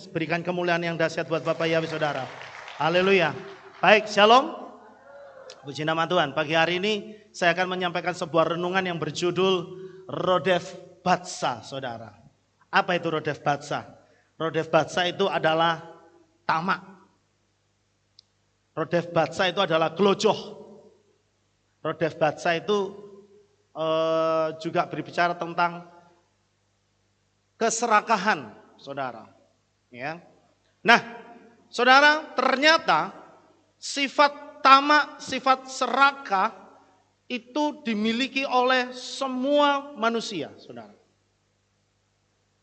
Berikan kemuliaan yang dahsyat buat Bapak Yahweh saudara. Haleluya. Baik, shalom. Puji nama Tuhan. Pagi hari ini saya akan menyampaikan sebuah renungan yang berjudul Rodef Batsa, saudara. Apa itu Rodef Batsa? Rodef Batsa itu adalah tamak. Rodef Batsa itu adalah gelojoh. Rodef Batsa itu juga berbicara tentang keserakahan, saudara. Ya. Nah, saudara, ternyata sifat tamak, sifat serakah itu dimiliki oleh semua manusia, saudara.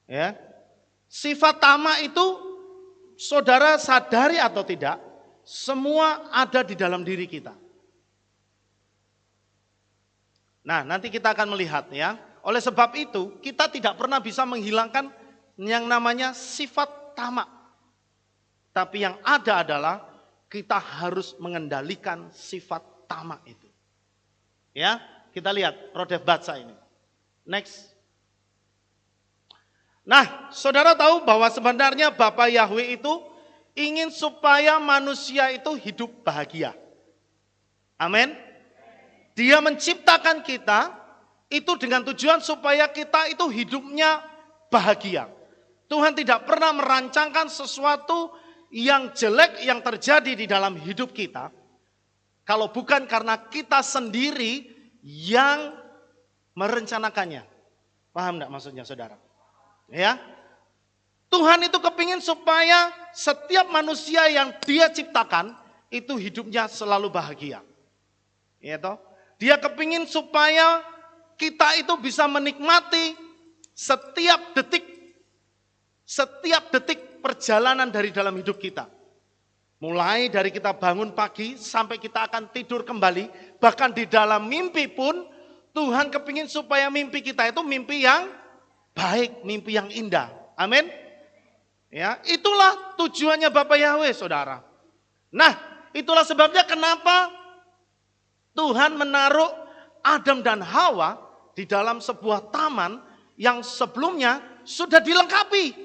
Ya. Sifat tamak itu saudara sadari atau tidak, semua ada di dalam diri kita. Nah, nanti kita akan melihat ya. Oleh sebab itu, kita tidak pernah bisa menghilangkan yang namanya sifat tamak. Tapi yang ada adalah kita harus mengendalikan sifat tamak itu. Ya, kita lihat Rodef Batsa ini. Next. Nah, saudara tahu bahwa sebenarnya Bapa Yahweh itu ingin supaya manusia itu hidup bahagia. Amin. Dia menciptakan kita itu dengan tujuan supaya kita itu hidupnya bahagia. Tuhan tidak pernah merancangkan sesuatu yang jelek yang terjadi di dalam hidup kita. Kalau bukan karena kita sendiri yang merencanakannya. Paham enggak maksudnya saudara? Ya. Tuhan itu kepingin supaya setiap manusia yang dia ciptakan itu hidupnya selalu bahagia. Ya toh? Dia kepingin supaya kita itu bisa menikmati setiap detik perjalanan dari dalam hidup kita. Mulai dari kita bangun pagi sampai kita akan tidur kembali. Bahkan di dalam mimpi pun Tuhan kepingin supaya mimpi kita itu mimpi yang baik, mimpi yang indah. Amin. Ya, itulah tujuannya Bapa Yahweh, saudara. Nah, itulah sebabnya kenapa Tuhan menaruh Adam dan Hawa di dalam sebuah taman yang sebelumnya sudah dilengkapi.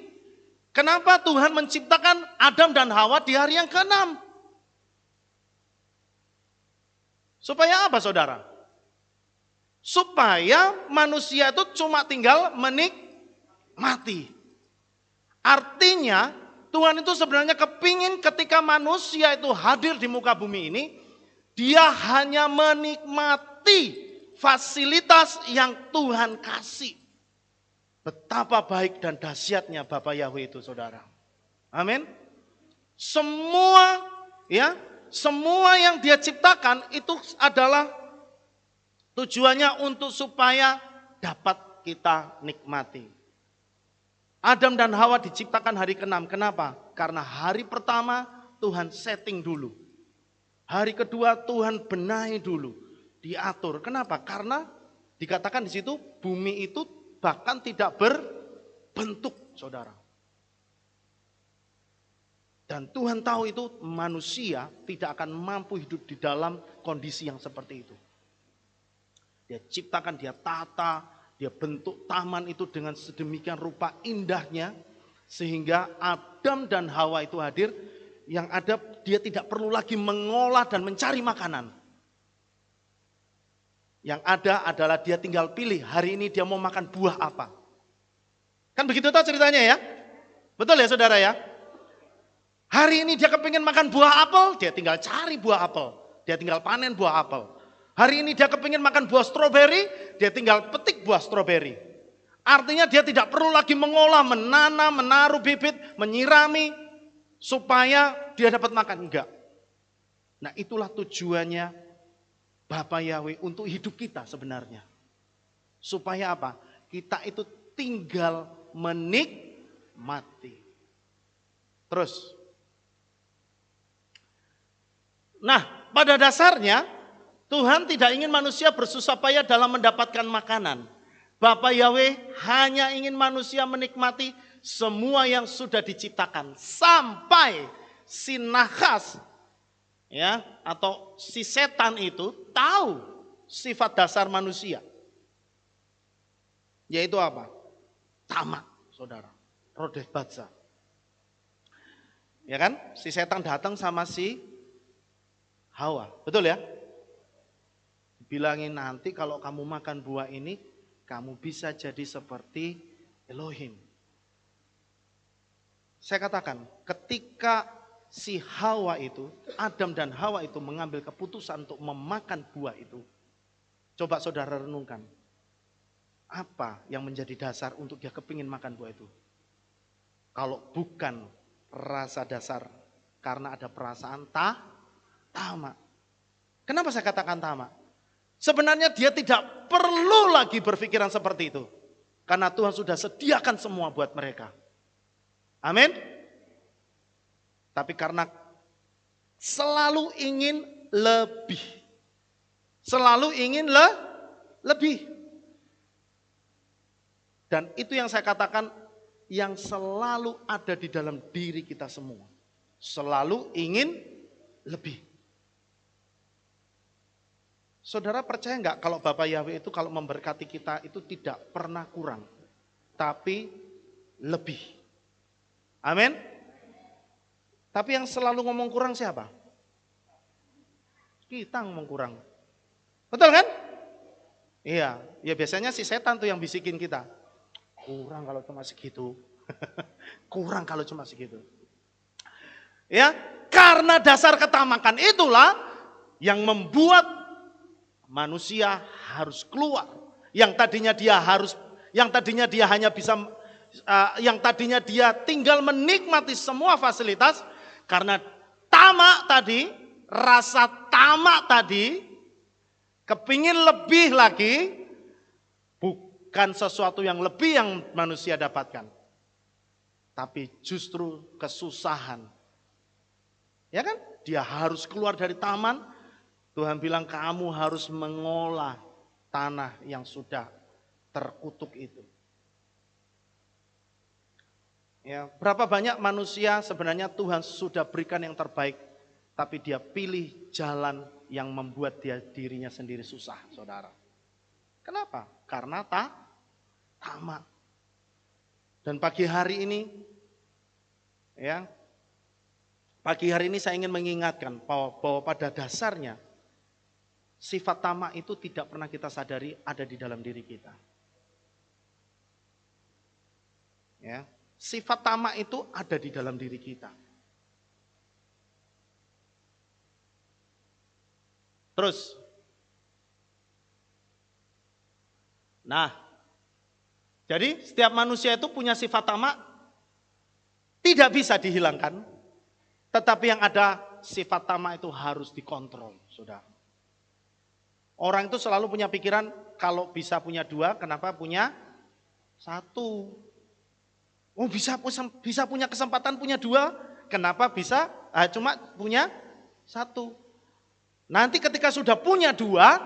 Kenapa Tuhan menciptakan Adam dan Hawa di hari yang ke-6? Supaya apa, saudara? Supaya manusia itu cuma tinggal menikmati. Artinya Tuhan itu sebenarnya kepingin ketika manusia itu hadir di muka bumi ini, dia hanya menikmati fasilitas yang Tuhan kasih. Betapa baik dan dahsyatnya Bapa Yahweh itu, saudara. Amin. Semua yang dia ciptakan itu adalah tujuannya untuk supaya dapat kita nikmati. Adam dan Hawa diciptakan hari ke-6. Kenapa? Karena hari pertama Tuhan setting dulu. Hari kedua Tuhan benahi dulu, diatur. Kenapa? Karena dikatakan di situ bumi itu bahkan tidak berbentuk, saudara. Dan Tuhan tahu itu manusia tidak akan mampu hidup di dalam kondisi yang seperti itu. Dia ciptakan, dia tata, dia bentuk taman itu dengan sedemikian rupa indahnya. Sehingga Adam dan Hawa itu hadir, yang ada dia tidak perlu lagi mengolah dan mencari makanan. Yang ada adalah dia tinggal pilih hari ini dia mau makan buah apa. Kan begitu toh ceritanya ya? Betul ya saudara ya? Hari ini dia kepingin makan buah apel, dia tinggal cari buah apel. Dia tinggal panen buah apel. Hari ini dia kepingin makan buah stroberi, dia tinggal petik buah stroberi. Artinya dia tidak perlu lagi mengolah, menanam, menaruh bibit, menyirami supaya dia dapat makan. Enggak. Nah itulah tujuannya Bapa Yahweh untuk hidup kita sebenarnya. Supaya apa? Kita itu tinggal menikmati. Terus. Nah, pada dasarnya Tuhan tidak ingin manusia bersusah payah dalam mendapatkan makanan. Bapa Yahweh hanya ingin manusia menikmati semua yang sudah diciptakan. Sampai si nahas ya, atau si setan itu tahu sifat dasar manusia. Yaitu apa? Tamak, saudara. Rodef Batsa. Ya kan? Si setan datang sama si Hawa. Betul ya? Bilangin nanti kalau kamu makan buah ini, kamu bisa jadi seperti Elohim. Saya katakan, ketika si Hawa itu, Adam dan Hawa itu mengambil keputusan untuk memakan buah itu, coba saudara renungkan. Apa yang menjadi dasar untuk dia kepingin makan buah itu? Kalau bukan rasa dasar, karena ada perasaan tamak. Kenapa saya katakan tamak? Sebenarnya dia tidak perlu lagi berpikiran seperti itu. Karena Tuhan sudah sediakan semua buat mereka. Amin. Tapi karena selalu ingin lebih. Selalu ingin lebih. Dan itu yang saya katakan yang selalu ada di dalam diri kita semua. Selalu ingin lebih. Saudara percaya enggak kalau Bapak Yahweh itu kalau memberkati kita itu tidak pernah kurang. Tapi lebih. Amin. Tapi yang selalu ngomong kurang siapa? Kita ngomong kurang. Betul kan? Iya, ya biasanya si setan tuh yang bisikin kita. Kurang kalau cuma segitu. Kurang kalau cuma segitu. Ya, karena dasar ketamakan itulah yang membuat manusia harus keluar. Yang tadinya dia hanya bisa yang tadinya dia tinggal menikmati semua fasilitas karena tamak tadi, rasa tamak tadi, kepingin lebih lagi, bukan sesuatu yang lebih yang manusia dapatkan. Tapi justru kesusahan. Ya kan? Dia harus keluar dari taman. Tuhan bilang kamu harus mengolah tanah yang sudah terkutuk itu. Ya, berapa banyak manusia sebenarnya Tuhan sudah berikan yang terbaik, tapi dia pilih jalan yang membuat dia dirinya sendiri susah, saudara. Kenapa? Karena tamak. Dan pagi hari ini, ya, pagi hari ini saya ingin mengingatkan bahwa pada dasarnya sifat tamak itu tidak pernah kita sadari ada di dalam diri kita. Ya. Sifat tamak itu ada di dalam diri kita. Terus. Nah. Jadi setiap manusia itu punya sifat tamak. Tidak bisa dihilangkan. Tetapi yang ada sifat tamak itu harus dikontrol, saudara. Orang itu selalu punya pikiran kalau bisa punya dua, kenapa punya satu? Oh bisa punya kesempatan punya dua, kenapa bisa cuma punya satu? Nanti ketika sudah punya dua,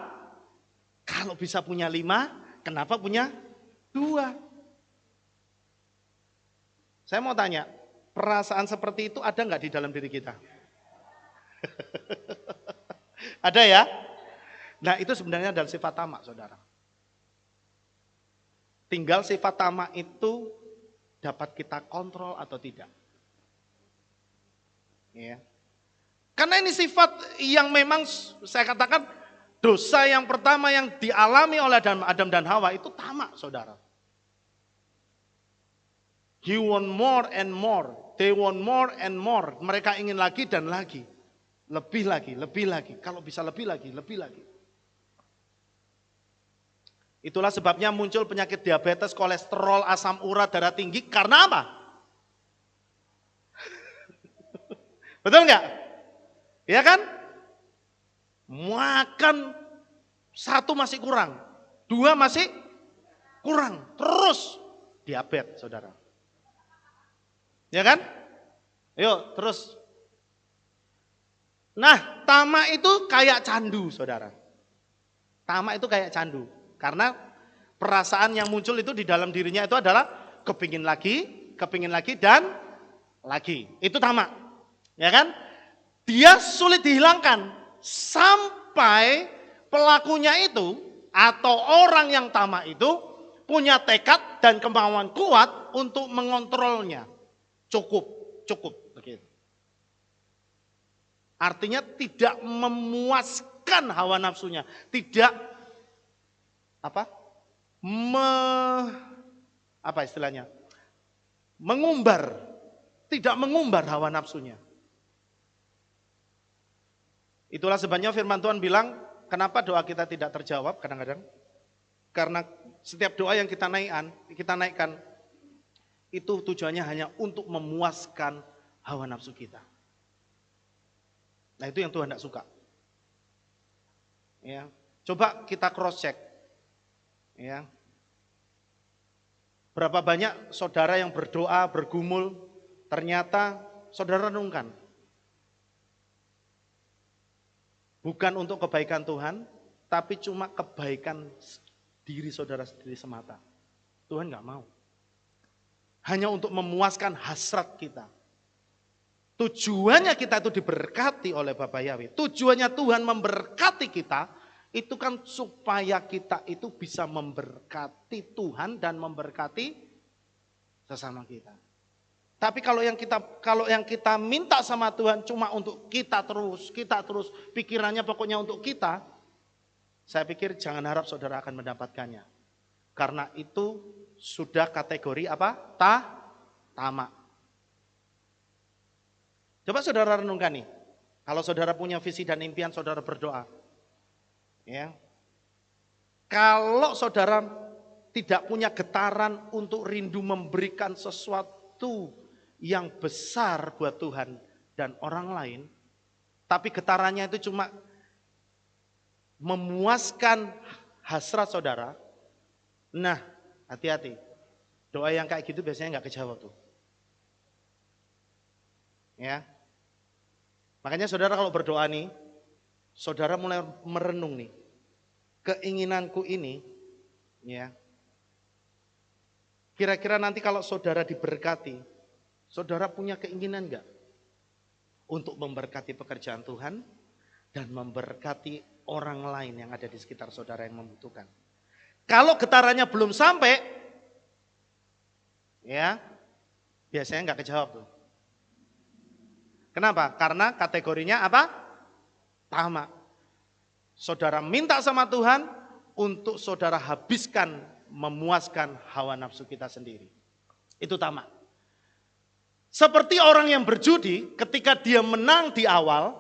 kalau bisa punya 5, kenapa punya 2? Saya mau tanya, perasaan seperti itu ada nggak di dalam diri kita? Ada ya? Nah itu sebenarnya adalah sifat tamak, saudara. Tinggal sifat tamak itu dapat kita kontrol atau tidak. Ya. Karena ini sifat yang memang saya katakan dosa yang pertama yang dialami oleh Adam dan Hawa itu tamak, saudara. He want more and more. They want more and more. Mereka ingin lagi dan lagi. Lebih lagi, lebih lagi. Kalau bisa lebih lagi, lebih lagi. Itulah sebabnya muncul penyakit diabetes, kolesterol, asam urat, darah tinggi. Karena apa? Betul nggak? Ya kan? Makan 1 masih kurang. 2 masih kurang. Terus diabetes, saudara. Ya kan? Yuk, terus. Nah, tamak itu kayak candu, saudara. Tamak itu kayak candu. Karena perasaan yang muncul itu di dalam dirinya itu adalah kepingin lagi dan lagi. Itu tamak. Ya kan? Dia sulit dihilangkan sampai pelakunya itu atau orang yang tamak itu punya tekad dan kemauan kuat untuk mengontrolnya. Cukup begitu. Artinya tidak memuaskan hawa nafsunya, tidak apa? Apa istilahnya? Mengumbar, tidak mengumbar hawa nafsunya. Itulah sebabnya firman Tuhan bilang, kenapa doa kita tidak terjawab kadang-kadang? Karena setiap doa yang kita naikkan, itu tujuannya hanya untuk memuaskan hawa nafsu kita. Nah itu yang Tuhan tidak suka. Ya, coba kita cross check. Ya, berapa banyak saudara yang berdoa, bergumul, ternyata saudara renungkan. Bukan untuk kebaikan Tuhan, tapi cuma kebaikan diri saudara sendiri semata. Tuhan nggak mau. Hanya untuk memuaskan hasrat kita. Tujuannya kita itu diberkati oleh Bapa Yahweh. Tujuannya Tuhan memberkati kita, itu kan supaya kita itu bisa memberkati Tuhan dan memberkati sesama kita. Tapi kalau yang kita minta sama Tuhan cuma untuk kita terus, pikirannya pokoknya untuk kita, saya pikir jangan harap saudara akan mendapatkannya. Karena itu sudah kategori apa? Tamak. Coba saudara renungkan nih. Kalau saudara punya visi dan impian, saudara berdoa. Ya. Kalau saudara tidak punya getaran untuk rindu memberikan sesuatu yang besar buat Tuhan dan orang lain, tapi getarannya itu cuma memuaskan hasrat saudara, nah hati-hati, doa yang kayak gitu biasanya nggak kejawab tuh. Ya, makanya saudara kalau berdoa nih, saudara mulai merenung nih, keinginanku ini, ya, kira-kira nanti kalau saudara diberkati, saudara punya keinginan enggak untuk memberkati pekerjaan Tuhan dan memberkati orang lain yang ada di sekitar saudara yang membutuhkan? Kalau getarannya belum sampai, ya biasanya enggak kejawab tuh. Kenapa? Karena kategorinya apa? Tamak. Saudara minta sama Tuhan untuk saudara habiskan, memuaskan hawa nafsu kita sendiri. Itu tamak. Seperti orang yang berjudi, ketika dia menang di awal,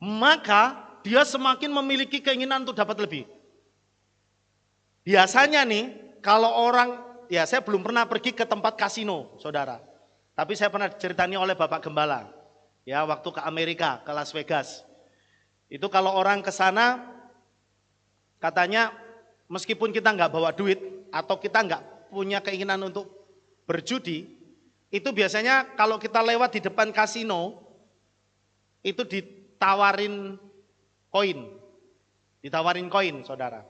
maka dia semakin memiliki keinginan untuk dapat lebih. Biasanya nih, kalau orang, ya saya belum pernah pergi ke tempat kasino, saudara. Tapi saya pernah diceritani oleh Bapak Gembala, ya waktu ke Amerika, ke Las Vegas. Itu kalau orang ke sana, katanya meskipun kita nggak bawa duit, atau kita nggak punya keinginan untuk berjudi, itu biasanya kalau kita lewat di depan kasino, itu ditawarin koin, saudara.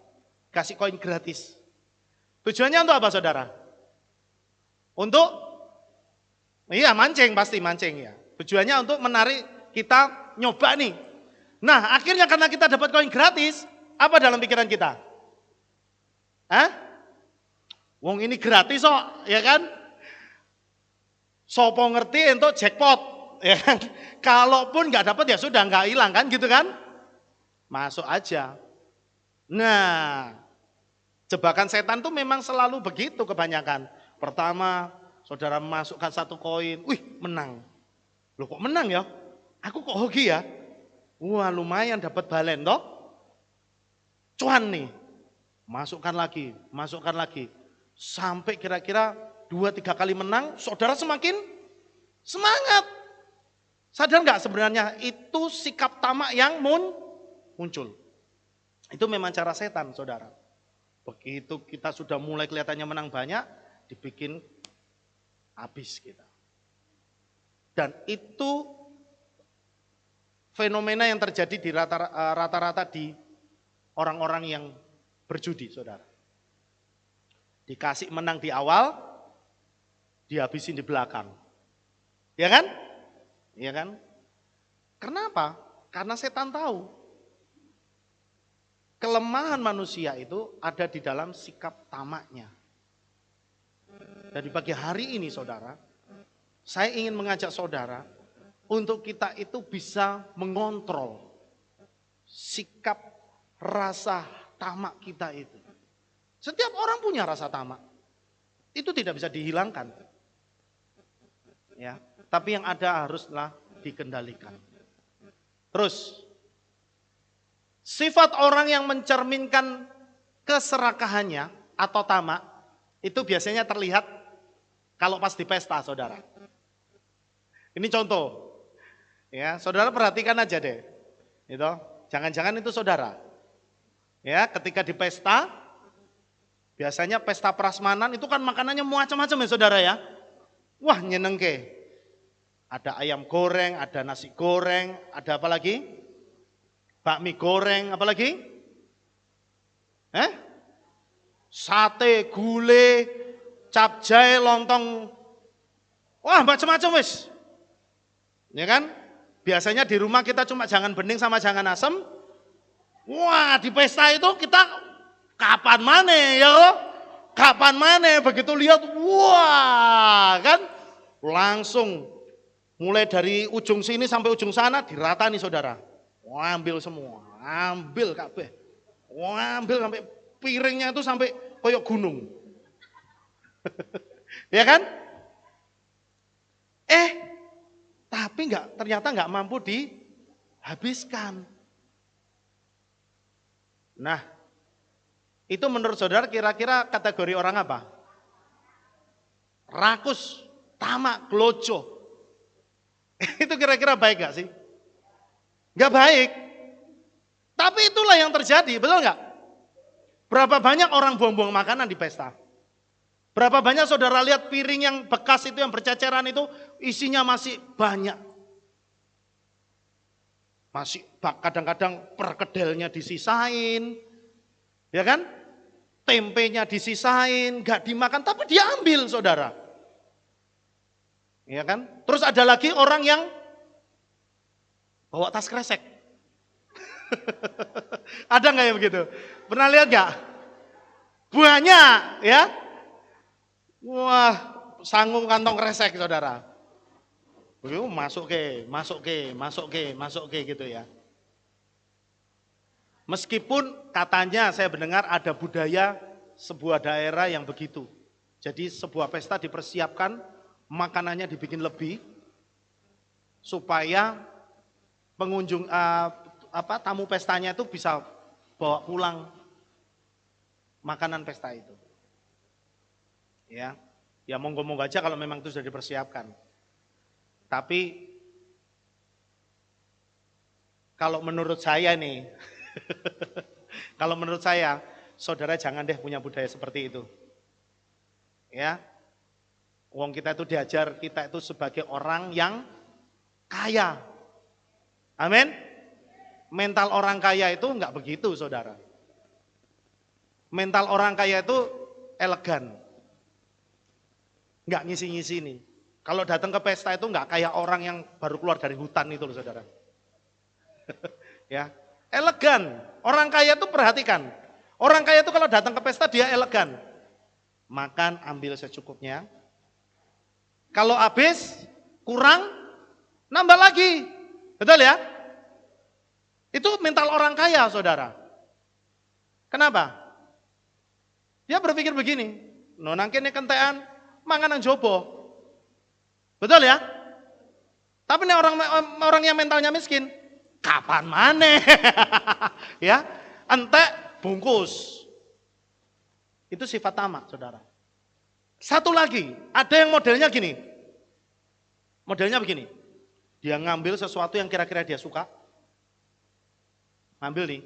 Kasih koin gratis. Tujuannya untuk apa, saudara? Untuk, iya mancing, pasti mancing ya. Tujuannya untuk menarik kita nyoba nih. Nah akhirnya karena kita dapat koin gratis, apa dalam pikiran kita? Wong ini gratis kok, ya kan? Sopo ngerti untuk jackpot, ya kan? Kalaupun nggak dapat ya sudah nggak hilang kan, gitu kan? Masuk aja. Nah, jebakan setan tuh memang selalu begitu kebanyakan. Pertama, saudara masukkan satu koin, wih menang. Loh kok menang ya? Aku kok hoki ya? Wah lumayan dapat balen toh. Cuan nih. Masukkan lagi. Sampai kira-kira 2-3 kali menang, saudara semakin semangat. Sadar nggak sebenarnya itu sikap tamak yang muncul. Itu memang cara setan, saudara. Begitu kita sudah mulai kelihatannya menang banyak, dibikin habis kita. Dan itu fenomena yang terjadi di rata-rata di orang-orang yang berjudi, saudara. Dikasih menang di awal, dihabisin di belakang. Ya kan? Ya kan? Kenapa? Karena setan tahu kelemahan manusia itu ada di dalam sikap tamaknya. Dari pagi hari ini saudara, saya ingin mengajak saudara untuk kita itu bisa mengontrol sikap rasa tamak kita itu. Setiap orang punya rasa tamak. Itu tidak bisa dihilangkan. Ya, tapi yang ada haruslah dikendalikan. Terus sifat orang yang mencerminkan keserakahannya atau tamak itu biasanya terlihat kalau pas di pesta, saudara. Ini contoh. Ya, saudara perhatikan aja deh. Itu, jangan-jangan itu saudara. Ya, ketika di pesta, biasanya pesta prasmanan itu kan makanannya macam-macam ya saudara ya. Wah, nyenengke. Ada ayam goreng, ada nasi goreng, ada apa lagi? Bakmi goreng, apa lagi? Sate, gulai, capcay, lontong. Wah, macam-macam wis. Ya kan? Biasanya di rumah kita cuma jangan bening sama jangan asem. Wah, di pesta itu kita kapan mana ya? Kapan mana begitu lihat, wah, kan? Langsung mulai dari ujung sini sampai ujung sana dirata nih saudara. Wah, ambil semua, ambil kabeh. Wah, ambil sampai piringnya itu sampai koyok gunung. Ya kan? Tapi ternyata nggak mampu dihabiskan. Nah, itu menurut saudara kira-kira kategori orang apa? Rakus, tamak, glojo. Itu kira-kira baik gak sih? Gak baik. Tapi itulah yang terjadi, betul gak? Berapa banyak orang buang-buang makanan di pesta? Berapa banyak saudara lihat piring yang bekas itu, yang berceceran itu, isinya masih banyak. Masih kadang-kadang perkedelnya disisain, ya kan? Tempenya disisain, gak dimakan, tapi dia ambil saudara. Ya kan? Terus ada lagi orang yang bawa tas kresek. Ada nggak ya begitu? Pernah lihat nggak? Banyak, ya. Wah, sanggung kantong kresek saudara. Masuk ke gitu ya. Meskipun katanya saya mendengar ada budaya sebuah daerah yang begitu. Jadi sebuah pesta dipersiapkan, makanannya dibikin lebih supaya pengunjung tamu pestanya itu bisa bawa pulang makanan pesta itu. Ya monggo-monggo aja kalau memang itu sudah dipersiapkan. Tapi kalau menurut saya nih, kalau menurut saya, saudara jangan deh punya budaya seperti itu. Ya, wong kita itu diajar kita itu sebagai orang yang kaya. Amin. Mental orang kaya itu enggak begitu, saudara. Mental orang kaya itu elegan. Enggak ngisi-ngisi nih. Kalau datang ke pesta itu enggak kayak orang yang baru keluar dari hutan itu loh, saudara. Ya, elegan. Orang kaya itu perhatikan. Orang kaya itu kalau datang ke pesta dia elegan. Makan ambil secukupnya. Kalau habis kurang nambah lagi. Betul ya? Itu mental orang kaya, saudara. Kenapa? Dia berpikir begini, nang kene kentean mangan nang jobo. Betul ya? Tapi nih orang yang mentalnya miskin, kapan maneh? Ya, entek bungkus. Itu sifat tamak, saudara. Satu lagi, ada yang modelnya gini. Modelnya begini. Dia ngambil sesuatu yang kira-kira dia suka. Ngambil nih.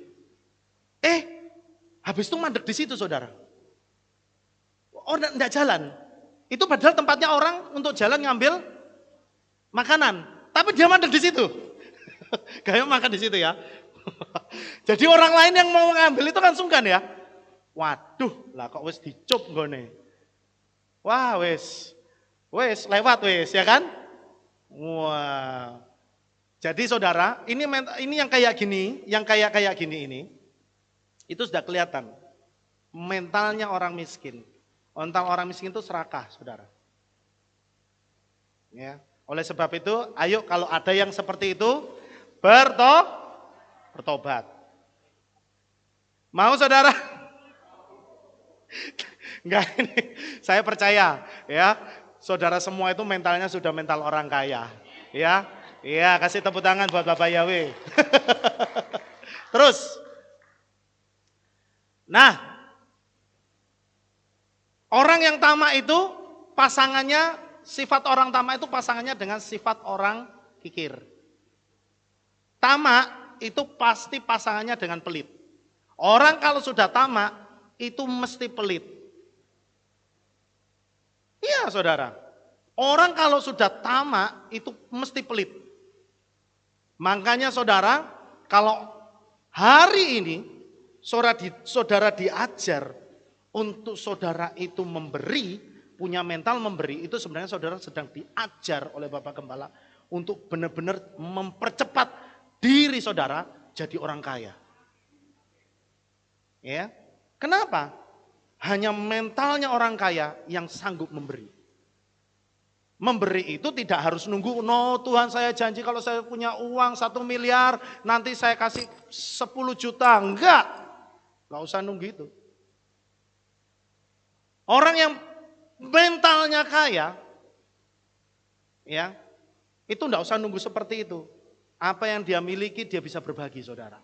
Habis itu mandek di situ, saudara. Oh, enggak jalan. Itu padahal tempatnya orang untuk jalan ngambil makanan. Tapi dia mandek di situ. Kayak makan di situ ya. Jadi orang lain yang mau ngambil itu kan sungkan ya. Waduh, lah kok wis dicup nggone. Wah, wis lewat wis ya kan? Wah. Jadi saudara, ini yang kayak gini, yang kayak gini ini, itu sudah kelihatan. Mentalnya orang miskin. Mental orang miskin itu serakah, saudara. Ya, Oleh sebab itu, ayo kalau ada yang seperti itu, bertobat. Mau saudara? Enggak ini, saya percaya ya, saudara semua itu mentalnya sudah mental orang kaya. Ya, iya kasih tepuk tangan buat Bapak Yahweh. Terus, nah orang yang tamak itu pasangannya, sifat orang tamak itu pasangannya dengan sifat orang kikir. Tamak itu pasti pasangannya dengan pelit. Orang kalau sudah tamak itu mesti pelit. Iya saudara, orang kalau sudah tamak itu mesti pelit. Makanya saudara, kalau hari ini saudara diajar untuk saudara itu memberi, punya mental memberi, itu sebenarnya saudara sedang diajar oleh Bapak Gembala untuk benar-benar mempercepat diri saudara jadi orang kaya. Ya, kenapa? Hanya mentalnya orang kaya yang sanggup memberi. Memberi itu tidak harus nunggu, no Tuhan saya janji kalau saya punya uang 1 miliar, nanti saya kasih 10 juta. Enggak usah nunggu itu. Orang yang mentalnya kaya, ya, itu enggak usah nunggu seperti itu. Apa yang dia miliki dia bisa berbagi saudara.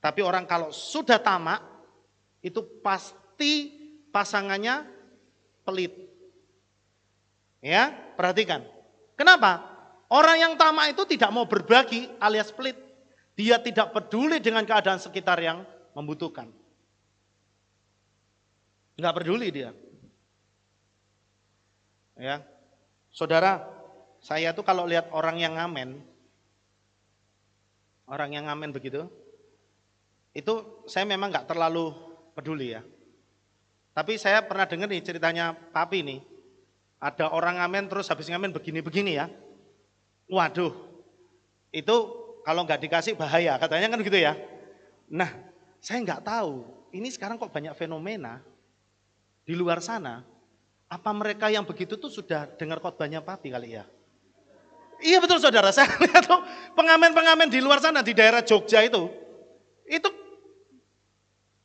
Tapi orang kalau sudah tamak, itu pasti pasangannya pelit. Ya, perhatikan. Kenapa? Orang yang tamak itu tidak mau berbagi alias pelit. Dia tidak peduli dengan keadaan sekitar yang membutuhkan. Enggak peduli dia. Ya. Saudara, saya tuh kalau lihat orang yang ngamen begitu, itu saya memang enggak terlalu peduli ya. Tapi saya pernah dengar nih ceritanya Papi nih. Ada orang ngamen terus habis ngamen begini-begini ya. Waduh, itu kalau nggak dikasih bahaya, katanya kan gitu ya. Nah, saya nggak tahu, ini sekarang kok banyak fenomena di luar sana. Apa mereka yang begitu tuh sudah dengar khotbahnya Papi kali ya? Iya betul saudara, saya lihat tuh pengamen-pengamen di luar sana di daerah Jogja itu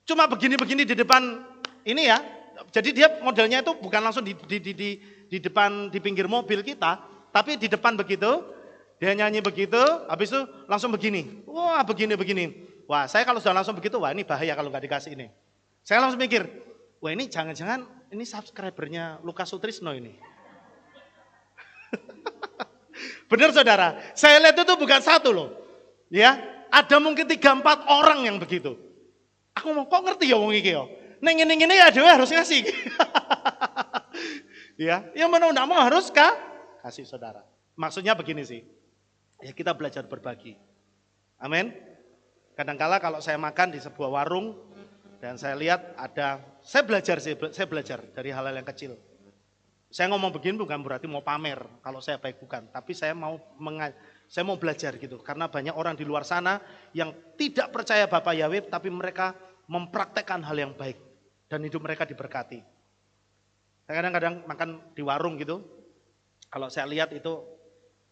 cuma begini-begini di depan ini ya. Jadi dia modelnya itu bukan langsung di depan, di pinggir mobil kita, tapi di depan begitu, dia nyanyi begitu, habis itu langsung begini. Wah begini-begini. Wah saya kalau sudah langsung begitu, wah ini bahaya kalau nggak dikasih ini. Saya langsung mikir, wah ini jangan-jangan ini subscribernya Lukas Sutrisno ini. Benar saudara, saya lihat itu bukan satu loh. Ya, ada mungkin 3-4 orang yang begitu. Aku mau kok ngerti ya wong iki ya. Ning ngene ya dhewe harus ngasih. Ya, yang mana enggak mau harus kasih saudara. Maksudnya begini sih. Ya kita belajar berbagi. Amin. Kadangkala kalau saya makan di sebuah warung dan saya lihat saya belajar dari hal-hal yang kecil. Saya ngomong begini bukan berarti mau pamer kalau saya baik, bukan, tapi saya mau belajar gitu. Karena banyak orang di luar sana yang tidak percaya Bapak Yahweh tapi mereka mempraktekkan hal yang baik dan hidup mereka diberkati. Saya kadang-kadang makan di warung gitu, kalau saya lihat itu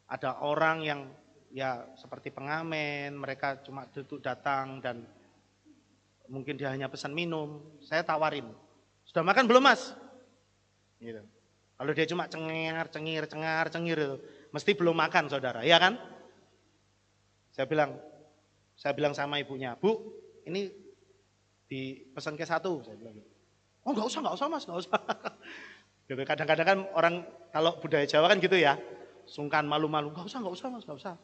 ada orang yang ya seperti pengamen, mereka cuma duduk datang dan mungkin dia hanya pesan minum, saya tawarin, sudah makan belum mas? Gitu. Kalau dia cuma cengir itu, mesti belum makan saudara, ya kan? Saya bilang sama ibunya, Bu, ini dipesan ke 1, saya bilang gitu. Oh nggak usah mas, nggak usah. Gitu. Kadang-kadang kan orang kalau budaya Jawa kan gitu ya, sungkan malu-malu, nggak usah mas, nggak usah.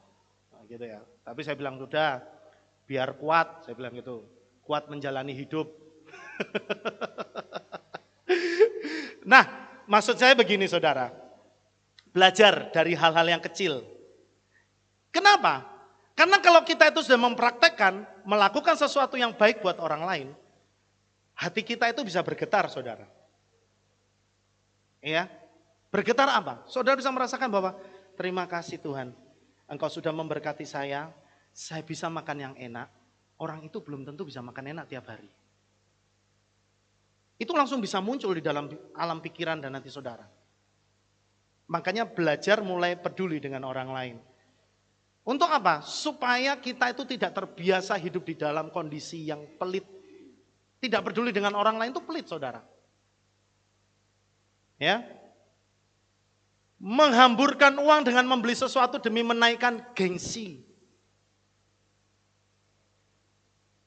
Nah, gitu ya. Tapi saya bilang sudah, biar kuat, saya bilang gitu, kuat menjalani hidup. Nah, maksud saya begini saudara, belajar dari hal-hal yang kecil. Kenapa? Karena kalau kita itu sudah mempraktekkan, melakukan sesuatu yang baik buat orang lain, hati kita itu bisa bergetar, saudara. Ya, bergetar apa? Saudara bisa merasakan bahwa terima kasih Tuhan, Engkau sudah memberkati saya bisa makan yang enak. Orang itu belum tentu bisa makan enak tiap hari. Itu langsung bisa muncul di dalam alam pikiran dan hati saudara. Makanya belajar mulai peduli dengan orang lain. Untuk apa? Supaya kita itu tidak terbiasa hidup di dalam kondisi yang pelit. Tidak peduli dengan orang lain itu pelit, saudara. Ya, menghamburkan uang dengan membeli sesuatu demi menaikkan gengsi.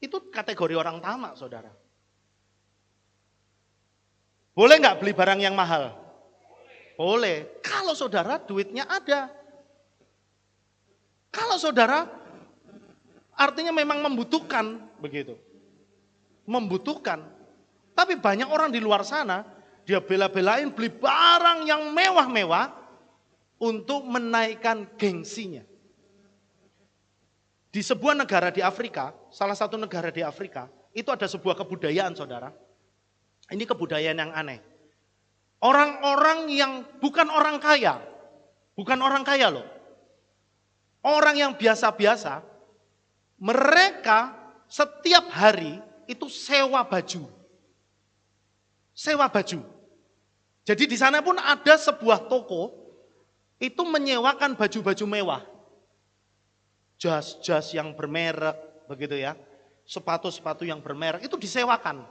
Itu kategori orang tamak, saudara. Boleh nggak beli barang yang mahal? Boleh. Kalau saudara duitnya ada. Kalau saudara artinya memang membutuhkan, begitu. Membutuhkan. Tapi banyak orang di luar sana, dia bela-belain beli barang yang mewah-mewah untuk menaikkan gengsinya. Di sebuah negara di Afrika, salah satu negara di Afrika, itu ada sebuah kebudayaan, saudara. Ini kebudayaan yang aneh. Orang-orang yang bukan orang kaya loh. Orang yang biasa-biasa, mereka setiap hari itu sewa baju. Sewa baju. Jadi di sana pun ada sebuah toko, itu menyewakan baju-baju mewah. Jas-jas yang bermerek, begitu ya. Sepatu-sepatu yang bermerek, itu disewakan.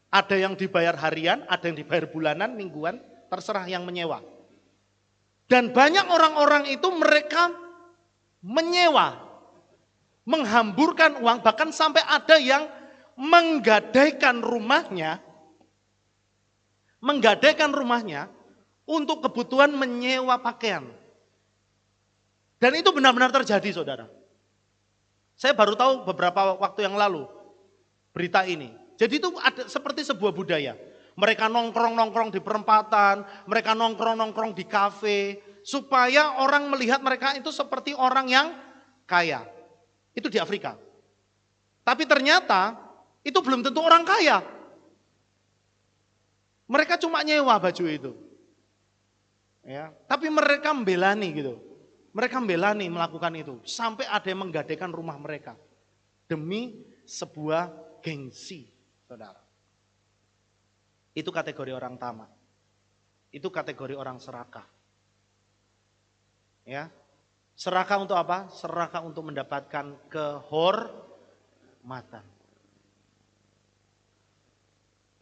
Ada yang dibayar harian, ada yang dibayar bulanan, mingguan, terserah yang menyewa. Dan banyak orang-orang itu mereka menyewa, menghamburkan uang, bahkan sampai ada yang menggadaikan rumahnya untuk kebutuhan menyewa pakaian. Dan itu benar-benar terjadi, saudara. Saya baru tahu beberapa waktu yang lalu berita ini. Jadi itu ada seperti sebuah budaya. Mereka nongkrong-nongkrong di perempatan, mereka nongkrong-nongkrong di kafe, supaya orang melihat mereka itu seperti orang yang kaya. Itu di Afrika. Tapi ternyata itu belum tentu orang kaya. Mereka cuma nyewa baju itu. Ya, tapi mereka membelani gitu. Mereka membelani melakukan itu. Sampai ada yang menggadaikan rumah mereka. Demi sebuah gengsi, saudara. Itu kategori orang tamak. Itu kategori orang serakah. Ya. Serakah untuk apa? Serakah untuk mendapatkan kehormatan.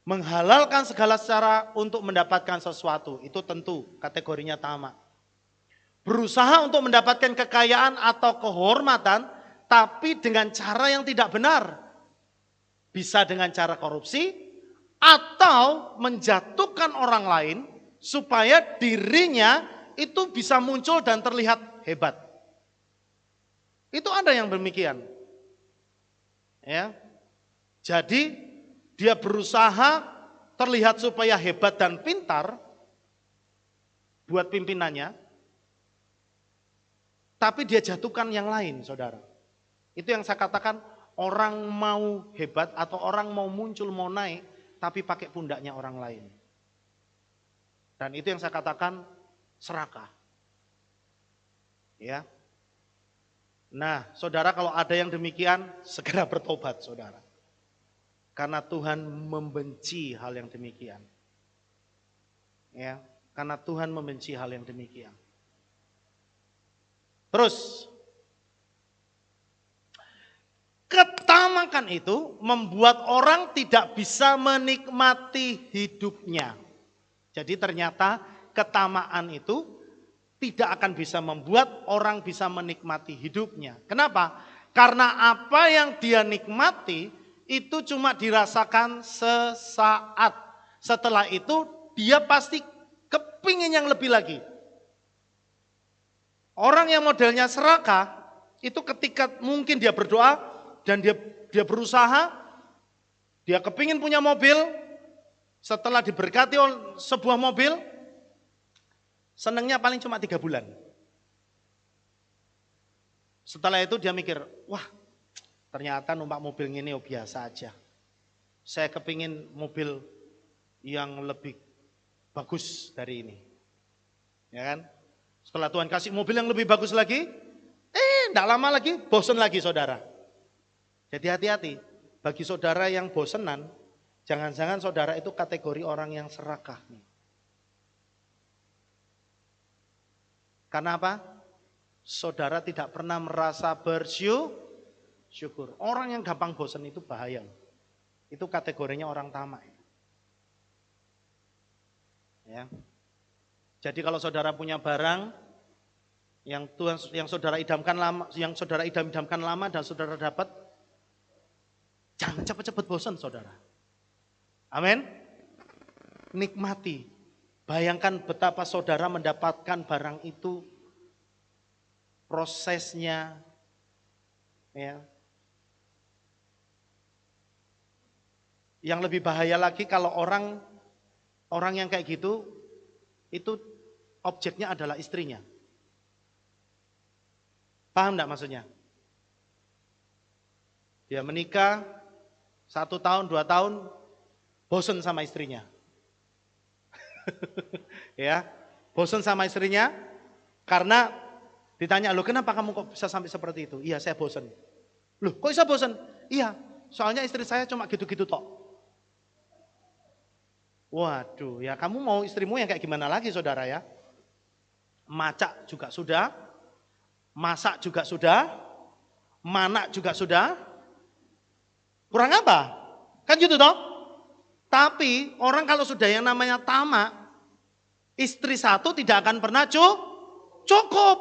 Menghalalkan segala cara untuk mendapatkan sesuatu. Itu tentu kategorinya tamak. Berusaha untuk mendapatkan kekayaan atau kehormatan, tapi dengan cara yang tidak benar. Bisa dengan cara korupsi, atau menjatuhkan orang lain, supaya dirinya itu bisa muncul dan terlihat hebat. Itu ada yang demikian. Ya. Jadi dia berusaha terlihat supaya hebat dan pintar buat pimpinannya, tapi dia jatuhkan yang lain, saudara. Itu yang saya katakan, orang mau hebat atau orang mau muncul, mau naik, tapi pakai pundaknya orang lain. Dan itu yang saya katakan serakah. Ya. Nah, saudara, kalau ada yang demikian, segera bertobat, saudara. Karena Tuhan membenci hal yang demikian. Ya, karena Tuhan membenci hal yang demikian. Terus, ketamakan itu membuat orang tidak bisa menikmati hidupnya. Jadi ternyata ketamaan itu tidak akan bisa membuat orang bisa menikmati hidupnya. Kenapa? Karena apa yang dia nikmati itu cuma dirasakan sesaat. Setelah itu dia pasti kepingin yang lebih lagi. Orang yang modelnya serakah, itu ketika mungkin dia berdoa dan dia berusaha, dia kepingin punya mobil, setelah diberkati oleh sebuah mobil, senangnya paling cuma 3 bulan. Setelah itu dia mikir, wah ternyata numpak mobil ini biasa aja. Saya kepingin mobil yang lebih bagus dari ini. Ya kan? Setelah Tuhan kasih mobil yang lebih bagus lagi, tidak lama lagi bosan lagi, saudara. Jadi hati-hati, bagi saudara yang bosenan, jangan-jangan saudara itu kategori orang yang serakah nih. Karena apa? Saudara tidak pernah merasa bersyukur. Orang yang gampang bosan itu bahaya. Itu kategorinya orang tamak. Ya. Jadi kalau saudara punya barang yang saudara idamkan lama dan saudara dapat, jangan cepat-cepat bosan saudara. Amin. Nikmati. Bayangkan betapa saudara mendapatkan barang itu, prosesnya, ya. Yang lebih bahaya lagi kalau orang yang kayak gitu, itu objeknya adalah istrinya. Paham enggak maksudnya? Dia menikah 1 tahun, 2 tahun, bosan sama istrinya. Ya, bosan sama istrinya karena ditanya, "Loh, kenapa kamu kok bisa sampai seperti itu?" "Iya, saya bosan." "Loh, kok bisa bosan?" "Iya, soalnya istri saya cuma gitu-gitu tok." Waduh, ya kamu mau istrimu yang kayak gimana lagi saudara ya? Macak juga sudah, masak juga sudah, manak juga sudah. Kurang apa? Kan gitu toh? Tapi orang kalau sudah yang namanya tamak, istri 1 tidak akan pernah cukup.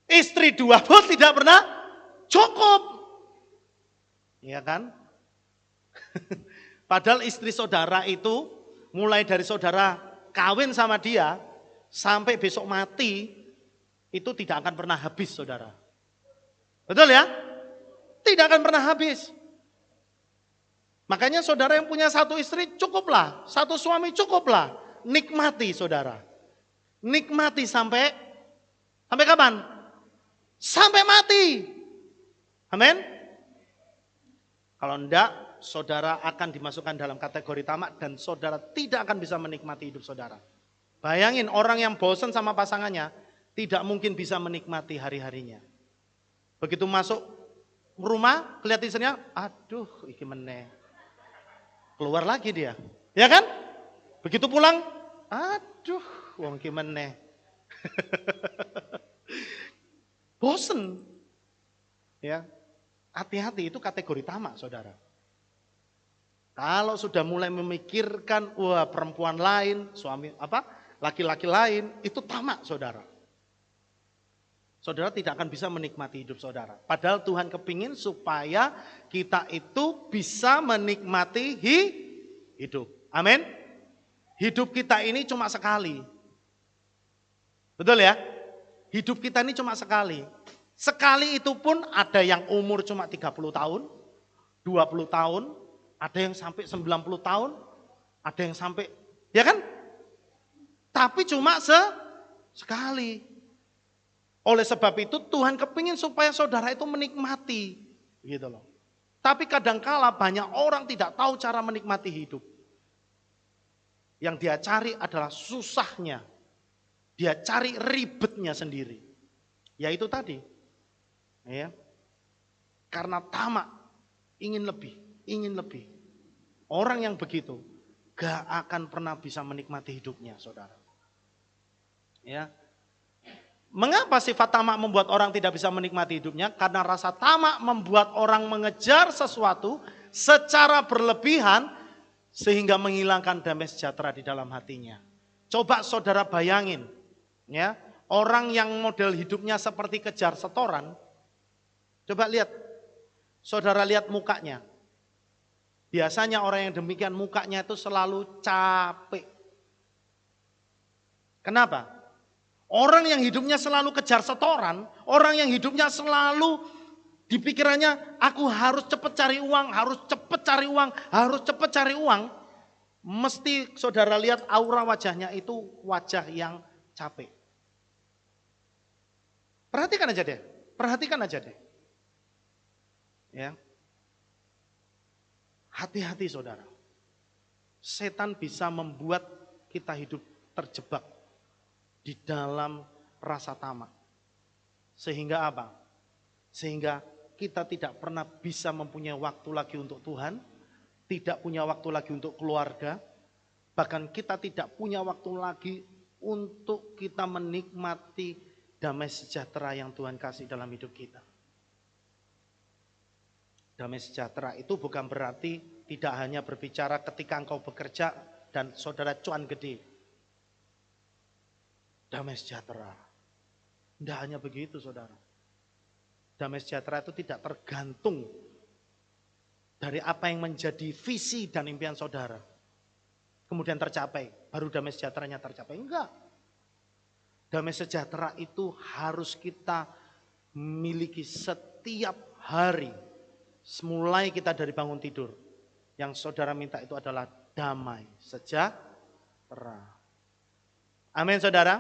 Istri 2 pun tidak pernah cukup. Iya kan? Padahal istri saudara itu mulai dari saudara kawin sama dia sampai besok mati itu tidak akan pernah habis saudara. Betul ya? Tidak akan pernah habis. Makanya saudara yang punya 1 istri cukuplah, 1 suami cukuplah. Nikmati saudara. Nikmati sampai kapan? Sampai mati. Amin. Kalau enggak, saudara akan dimasukkan dalam kategori tamak dan saudara tidak akan bisa menikmati hidup saudara. Bayangin orang yang bosan sama pasangannya tidak mungkin bisa menikmati hari-harinya. Begitu masuk rumah, kelihatan istrinya, aduh iki meneh. Keluar lagi dia. Ya kan? Begitu pulang, aduh wong iki meneh. Bosen. Ya. Hati-hati itu kategori tamak, saudara. Kalau sudah mulai memikirkan, wah perempuan lain, laki-laki lain, itu tamak, saudara. Saudara tidak akan bisa menikmati hidup saudara. Padahal Tuhan kepingin supaya kita itu bisa menikmati hidup. Amin. Hidup kita ini cuma sekali. Betul ya? Hidup kita ini cuma sekali. Sekali itu pun ada yang umur cuma 30 tahun, 20 tahun, ada yang sampai 90 tahun, ada yang sampai, ya kan? Tapi cuma sekali. Oleh sebab itu Tuhan kepingin supaya saudara itu menikmati, gitu loh. Tapi kadangkala banyak orang tidak tahu cara menikmati hidup. Yang dia cari adalah susahnya. Dia cari ribetnya sendiri. Yaitu tadi. Ya. Karena tamak, ingin lebih. Orang yang begitu gak akan pernah bisa menikmati hidupnya, saudara. Ya. Mengapa sifat tamak membuat orang tidak bisa menikmati hidupnya? Karena rasa tamak membuat orang mengejar sesuatu secara berlebihan sehingga menghilangkan damai sejahtera di dalam hatinya. Coba saudara bayangin, ya, orang yang model hidupnya seperti kejar setoran. Coba lihat, saudara lihat mukanya. Biasanya orang yang demikian mukanya itu selalu capek. Kenapa? Orang yang hidupnya selalu kejar setoran, orang yang hidupnya selalu di pikirannya, aku harus cepat cari uang, harus cepat cari uang. Mesti saudara lihat aura wajahnya itu wajah yang capek. Perhatikan aja deh. Ya. Hati-hati saudara. Setan bisa membuat kita hidup terjebak di dalam rasa tamak. Sehingga apa? Sehingga kita tidak pernah bisa mempunyai waktu lagi untuk Tuhan, tidak punya waktu lagi untuk keluarga, bahkan kita tidak punya waktu lagi untuk kita menikmati damai sejahtera yang Tuhan kasih dalam hidup kita. Damai sejahtera itu bukan berarti tidak hanya berbicara ketika engkau bekerja dan saudara cuan gede. Damai sejahtera. Tidak hanya begitu saudara. Damai sejahtera itu tidak tergantung dari apa yang menjadi visi dan impian saudara. Kemudian tercapai, baru damai sejahteranya tercapai. Enggak. Damai sejahtera itu harus kita miliki setiap hari. Mulai kita dari bangun tidur. Yang saudara minta itu adalah damai sejahtera. Amin saudara.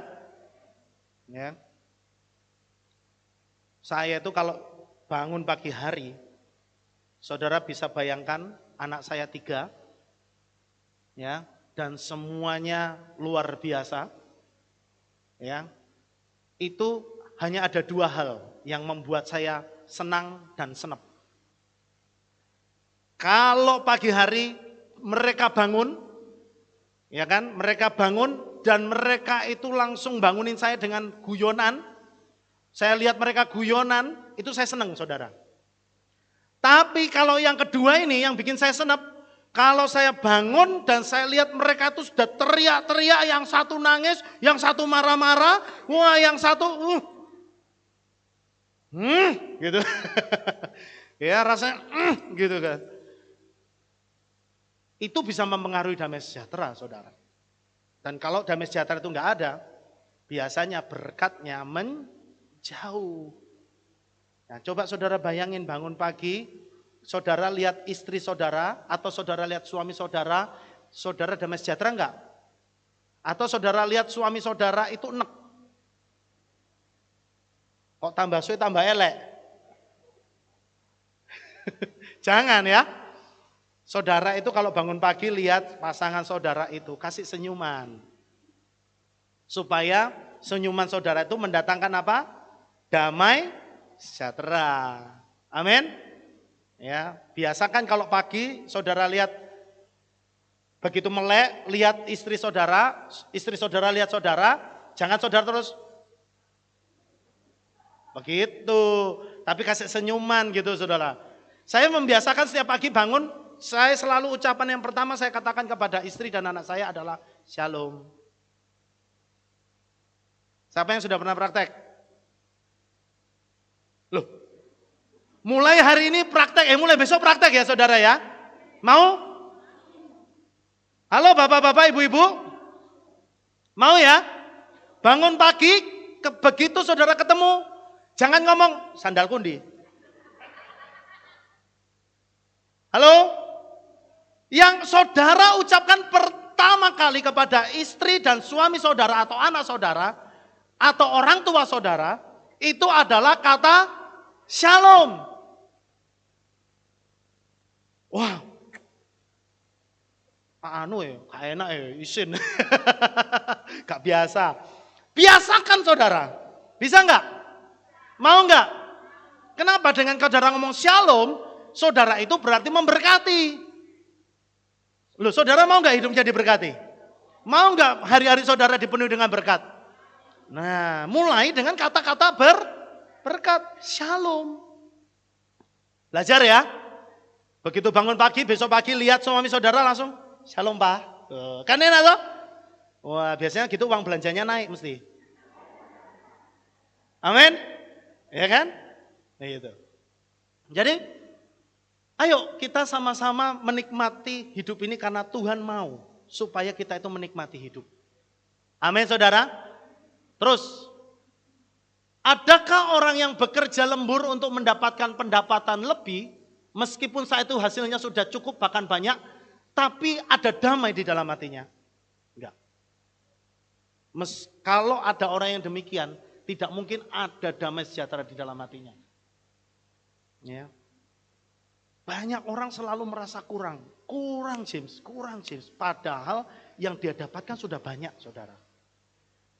Ya. Saya itu kalau bangun pagi hari, saudara bisa bayangkan anak saya 3, ya, dan semuanya luar biasa, ya. Itu hanya ada 2 hal yang membuat saya senang dan senep. Kalau pagi hari mereka bangun, ya kan, mereka bangun dan mereka itu langsung bangunin saya dengan guyonan. Saya lihat mereka guyonan, itu saya senang saudara. Tapi kalau yang kedua ini yang bikin saya senep, kalau saya bangun dan saya lihat mereka itu sudah teriak-teriak, yang satu nangis, yang satu marah-marah, wah yang satu gitu. Ya rasanya gitu kan. Itu bisa mempengaruhi damai sejahtera saudara. Dan kalau damai sejahtera itu enggak ada, biasanya berkatnya menjauh. Nah, coba saudara bayangin bangun pagi, saudara lihat istri saudara atau saudara lihat suami saudara, saudara damai sejahtera enggak? Atau saudara lihat suami saudara itu enek. Kok tambah suwe tambah elek? Jangan ya. Saudara itu kalau bangun pagi lihat pasangan saudara itu kasih senyuman. Supaya senyuman saudara itu mendatangkan apa? Damai sejahtera. Amin. Ya, biasakan kalau pagi saudara lihat begitu melek, lihat istri saudara lihat saudara, jangan saudara terus begitu, tapi kasih senyuman gitu saudara. Saya membiasakan setiap pagi bangun, saya selalu ucapan yang pertama saya katakan kepada istri dan anak saya adalah Shalom. Siapa yang sudah pernah praktek? Loh, mulai hari ini praktek, mulai besok praktek ya saudara ya. Mau? Halo bapak-bapak, ibu-ibu? Mau ya? Bangun pagi, begitu saudara ketemu, jangan ngomong sandal kundi. Halo? Yang saudara ucapkan pertama kali kepada istri dan suami saudara atau anak saudara atau orang tua saudara itu adalah kata Shalom. Wah, gak enak ya, isin. Gak biasa. Biasakan saudara. Bisa enggak? Mau enggak? Kenapa dengan saudara ngomong Shalom, saudara itu berarti memberkati. Loh, saudara mau enggak hidupnya diberkati? Mau enggak hari-hari saudara dipenuhi dengan berkat? Nah, mulai dengan kata-kata berkat. Shalom. Belajar ya. Begitu bangun pagi, besok pagi lihat suami saudara langsung Shalom Pak. Kan enak toh? Wah, biasanya gitu uang belanjanya naik mesti. Amin. Ya kan? Nah, gitu. Jadi, ayo kita sama-sama menikmati hidup ini karena Tuhan mau supaya kita itu menikmati hidup. Amin saudara. Terus, adakah orang yang bekerja lembur untuk mendapatkan pendapatan lebih, meskipun saat itu hasilnya sudah cukup bahkan banyak, tapi ada damai di dalam hatinya? Enggak. Kalau ada orang yang demikian, tidak mungkin ada damai sejahtera di dalam hatinya. Ya. Banyak orang selalu merasa kurang James. Padahal yang dia dapatkan sudah banyak saudara.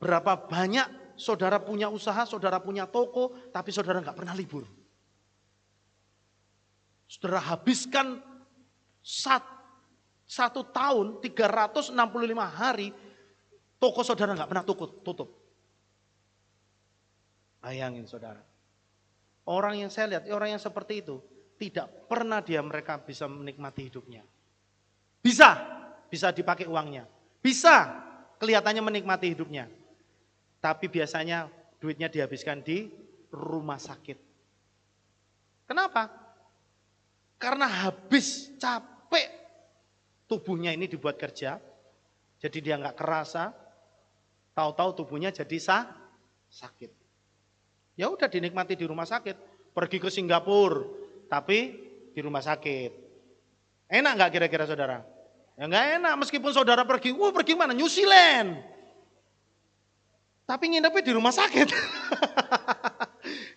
Berapa banyak saudara punya usaha, saudara punya toko, tapi saudara nggak pernah libur. Saudara habiskan satu tahun 365 hari toko saudara nggak pernah tutup. Bayangin saudara. Orang yang saya lihat, orang yang seperti itu, tidak pernah mereka bisa menikmati hidupnya. Bisa dipakai uangnya. Bisa kelihatannya menikmati hidupnya. Tapi biasanya duitnya dihabiskan di rumah sakit. Kenapa? Karena habis capek tubuhnya ini dibuat kerja. Jadi dia nggak kerasa. Tahu-tahu tubuhnya jadi sakit. Ya udah dinikmati di rumah sakit. Pergi ke Singapura, tapi di rumah sakit. Enak nggak kira-kira saudara? Ya nggak enak meskipun saudara pergi mana? New Zealand. Tapi nginepnya di rumah sakit.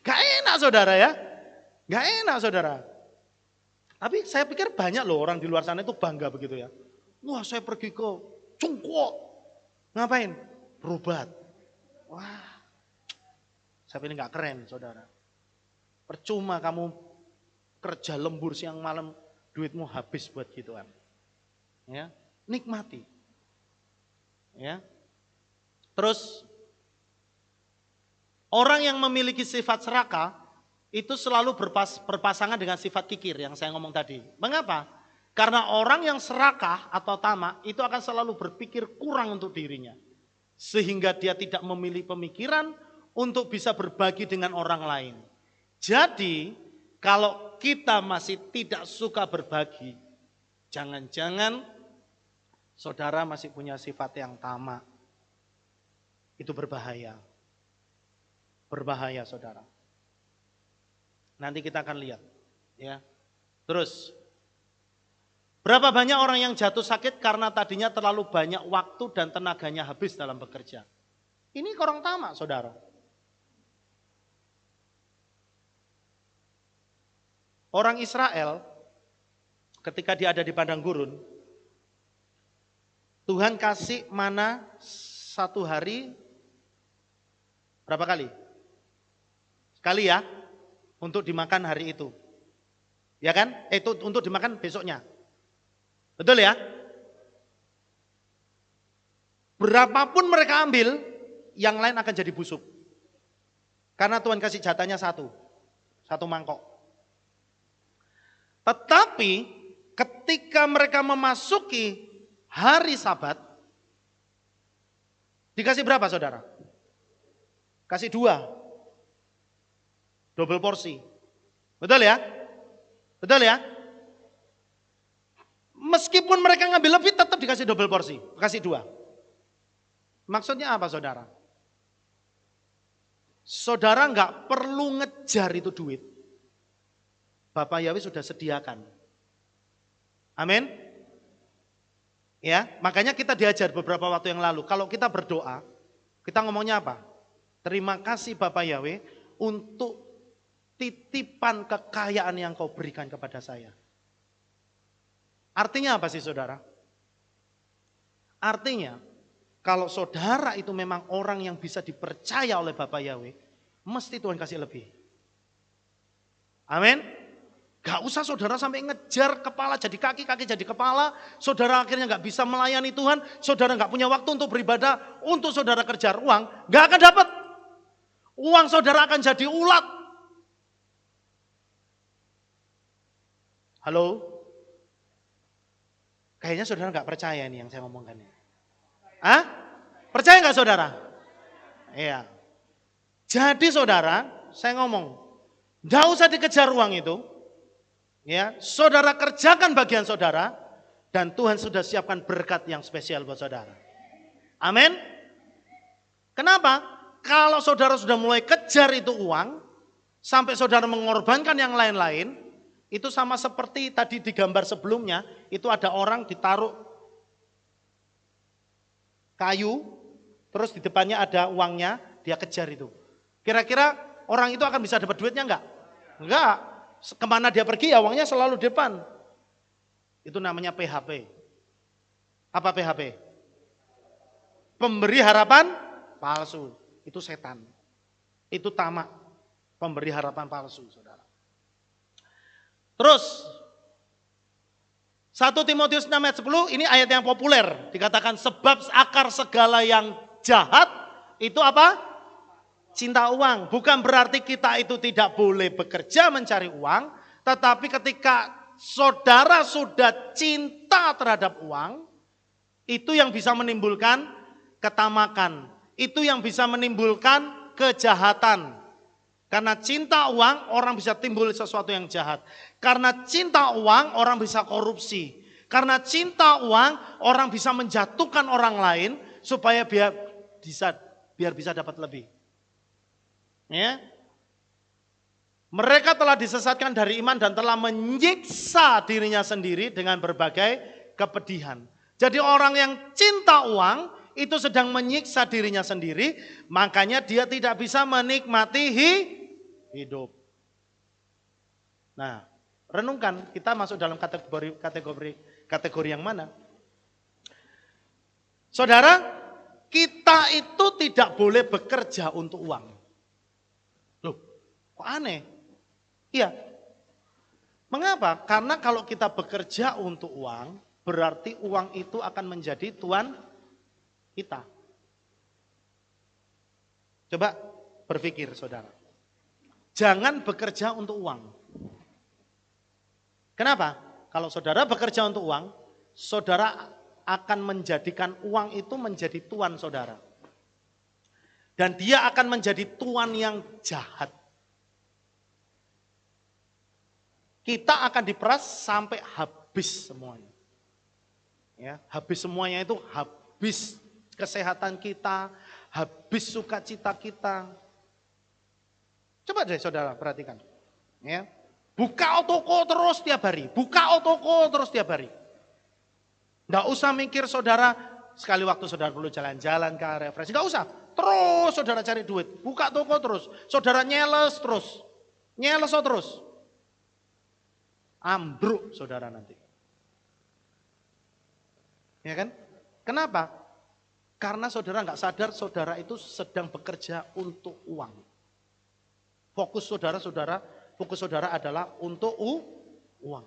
Gak enak saudara ya. Gak enak saudara. Tapi saya pikir banyak loh orang di luar sana itu bangga begitu ya. Wah saya pergi ke Cungkuok. Ngapain? Berobat. Wah. Saya pikir gak keren saudara. Percuma kamu kerja lembur siang malam. Duitmu habis buat gituan. Ya, nikmati. Ya. Terus orang yang memiliki sifat serakah itu selalu berpasangan dengan sifat kikir yang saya ngomong tadi. Mengapa? Karena orang yang serakah atau tamak itu akan selalu berpikir kurang untuk dirinya. Sehingga dia tidak memilih pemikiran untuk bisa berbagi dengan orang lain. Jadi kalau kita masih tidak suka berbagi, jangan-jangan saudara masih punya sifat yang tamak. Itu berbahaya. Berbahaya saudara. Nanti kita akan lihat. Ya. Terus, berapa banyak orang yang jatuh sakit karena tadinya terlalu banyak waktu dan tenaganya habis dalam bekerja. Ini orang tamak saudara. Orang Israel ketika dia ada di padang gurun, Tuhan kasih mana satu hari berapa kali? Sekali ya, untuk dimakan hari itu. Ya kan? Itu untuk dimakan besoknya. Betul ya? Berapapun mereka ambil, yang lain akan jadi busuk. Karena Tuhan kasih jatahnya satu mangkok. Tetapi ketika mereka memasuki hari Sabat, dikasih berapa saudara? Kasih 2. Double porsi. Betul ya? Betul ya? Meskipun mereka ngambil lebih tetap dikasih double porsi. Kasih 2. Maksudnya apa saudara? Saudara nggak perlu ngejar itu duit. Bapak Yahweh sudah sediakan. Amin. Ya, makanya kita diajar beberapa waktu yang lalu. Kalau kita berdoa, kita ngomongnya apa? Terima kasih Bapak Yahweh untuk titipan kekayaan yang kau berikan kepada saya. Artinya apa sih saudara? Artinya, kalau saudara itu memang orang yang bisa dipercaya oleh Bapak Yahweh, mesti Tuhan kasih lebih. Amin. Gak usah saudara sampai ngejar kepala jadi kaki, kaki jadi kepala. Saudara akhirnya gak bisa melayani Tuhan. Saudara gak punya waktu untuk beribadah. Untuk saudara kejar uang, gak akan dapat. Uang saudara akan jadi ulat. Halo? Kayaknya saudara gak percaya nih yang saya ngomongkan. Hah? Percaya gak saudara? Iya. Jadi saudara, saya ngomong, gak usah dikejar uang itu. Ya, saudara kerjakan bagian saudara dan Tuhan sudah siapkan berkat yang spesial buat saudara. Amin. Kenapa? Kalau saudara sudah mulai kejar itu uang, sampai saudara mengorbankan yang lain-lain, itu sama seperti tadi di gambar sebelumnya, itu ada orang ditaruh kayu, terus di depannya ada uangnya, dia kejar itu. Kira-kira orang itu akan bisa dapat duitnya enggak? Enggak. Kemana dia pergi ya uangnya selalu di depan. Itu namanya PHP. Apa PHP? Pemberi harapan palsu. Itu setan. Itu tamak. Pemberi harapan palsu saudara. Terus 1 Timotius 6 ayat 10 ini ayat yang populer. Dikatakan sebab akar segala yang jahat itu apa? Cinta uang. Bukan berarti kita itu tidak boleh bekerja mencari uang. Tetapi ketika saudara sudah cinta terhadap uang, itu yang bisa menimbulkan ketamakan. Itu yang bisa menimbulkan kejahatan. Karena cinta uang orang bisa timbul sesuatu yang jahat. Karena cinta uang orang bisa korupsi. Karena cinta uang orang bisa menjatuhkan orang lain supaya biar bisa dapat lebih. Ya. Mereka telah disesatkan dari iman dan telah menyiksa dirinya sendiri dengan berbagai kepedihan. Jadi orang yang cinta uang itu sedang menyiksa dirinya sendiri, makanya dia tidak bisa menikmati hidup. Nah, renungkan kita masuk dalam kategori yang mana? Saudara, kita itu tidak boleh bekerja untuk uang. Loh, kok aneh? Iya. Mengapa? Karena kalau kita bekerja untuk uang, berarti uang itu akan menjadi tuan kita. Coba berpikir saudara. Jangan bekerja untuk uang. Kenapa? Kalau saudara bekerja untuk uang, saudara akan menjadikan uang itu menjadi tuan saudara. Dan dia akan menjadi tuan yang jahat. Kita akan diperas sampai habis semuanya. Ya, habis semuanya itu habis kesehatan kita, habis sukacita kita. Coba deh saudara perhatikan. Ya. Buka toko terus tiap hari. Buka toko terus tiap hari. Nggak usah mikir saudara, sekali waktu saudara perlu jalan-jalan ke refresh. Nggak usah. Terus saudara cari duit. Buka toko terus. Saudara nyeles terus. Nyeles terus. Ambruk saudara nanti. Ya kan? Kenapa? Karena saudara nggak sadar saudara itu sedang bekerja untuk uang. Fokus saudara adalah untuk uang.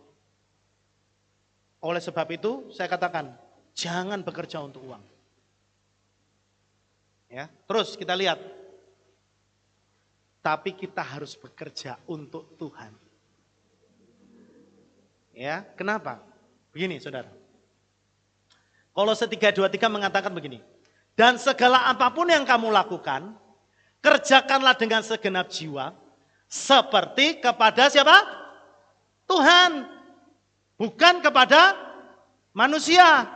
Oleh sebab itu saya katakan jangan bekerja untuk uang. Ya, terus kita lihat. Tapi kita harus bekerja untuk Tuhan. Ya, kenapa? Begini saudara. Kolose 3:23 mengatakan begini. Dan segala apapun yang kamu lakukan, kerjakanlah dengan segenap jiwa, seperti kepada siapa? Tuhan. Bukan kepada manusia.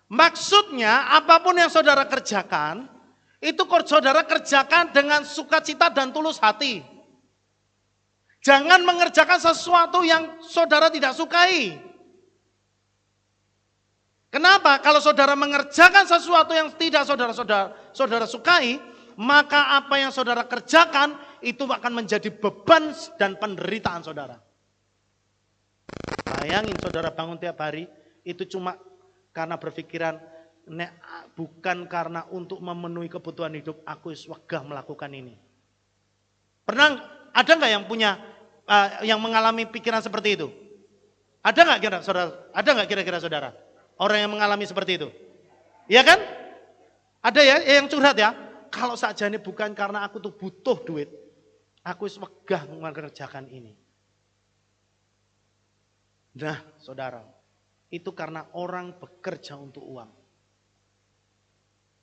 Maksudnya apapun yang saudara kerjakan, itu saudara kerjakan dengan sukacita dan tulus hati. Jangan mengerjakan sesuatu yang saudara tidak sukai. Kenapa? Kalau saudara mengerjakan sesuatu yang tidak saudara sukai, maka apa yang saudara kerjakan itu akan menjadi beban dan penderitaan saudara. Bayangin saudara bangun tiap hari, itu cuma karena berpikiran, bukan karena untuk memenuhi kebutuhan hidup, aku wegah melakukan ini. Ada nggak yang punya, yang mengalami pikiran seperti itu? Ada nggak kira-kira saudara? Orang yang mengalami seperti itu. Iya kan? Ada ya yang curhat ya. Kalau saja ini bukan karena aku tuh butuh duit. Aku wegah mengerjakan ini. Nah saudara. Itu karena orang bekerja untuk uang.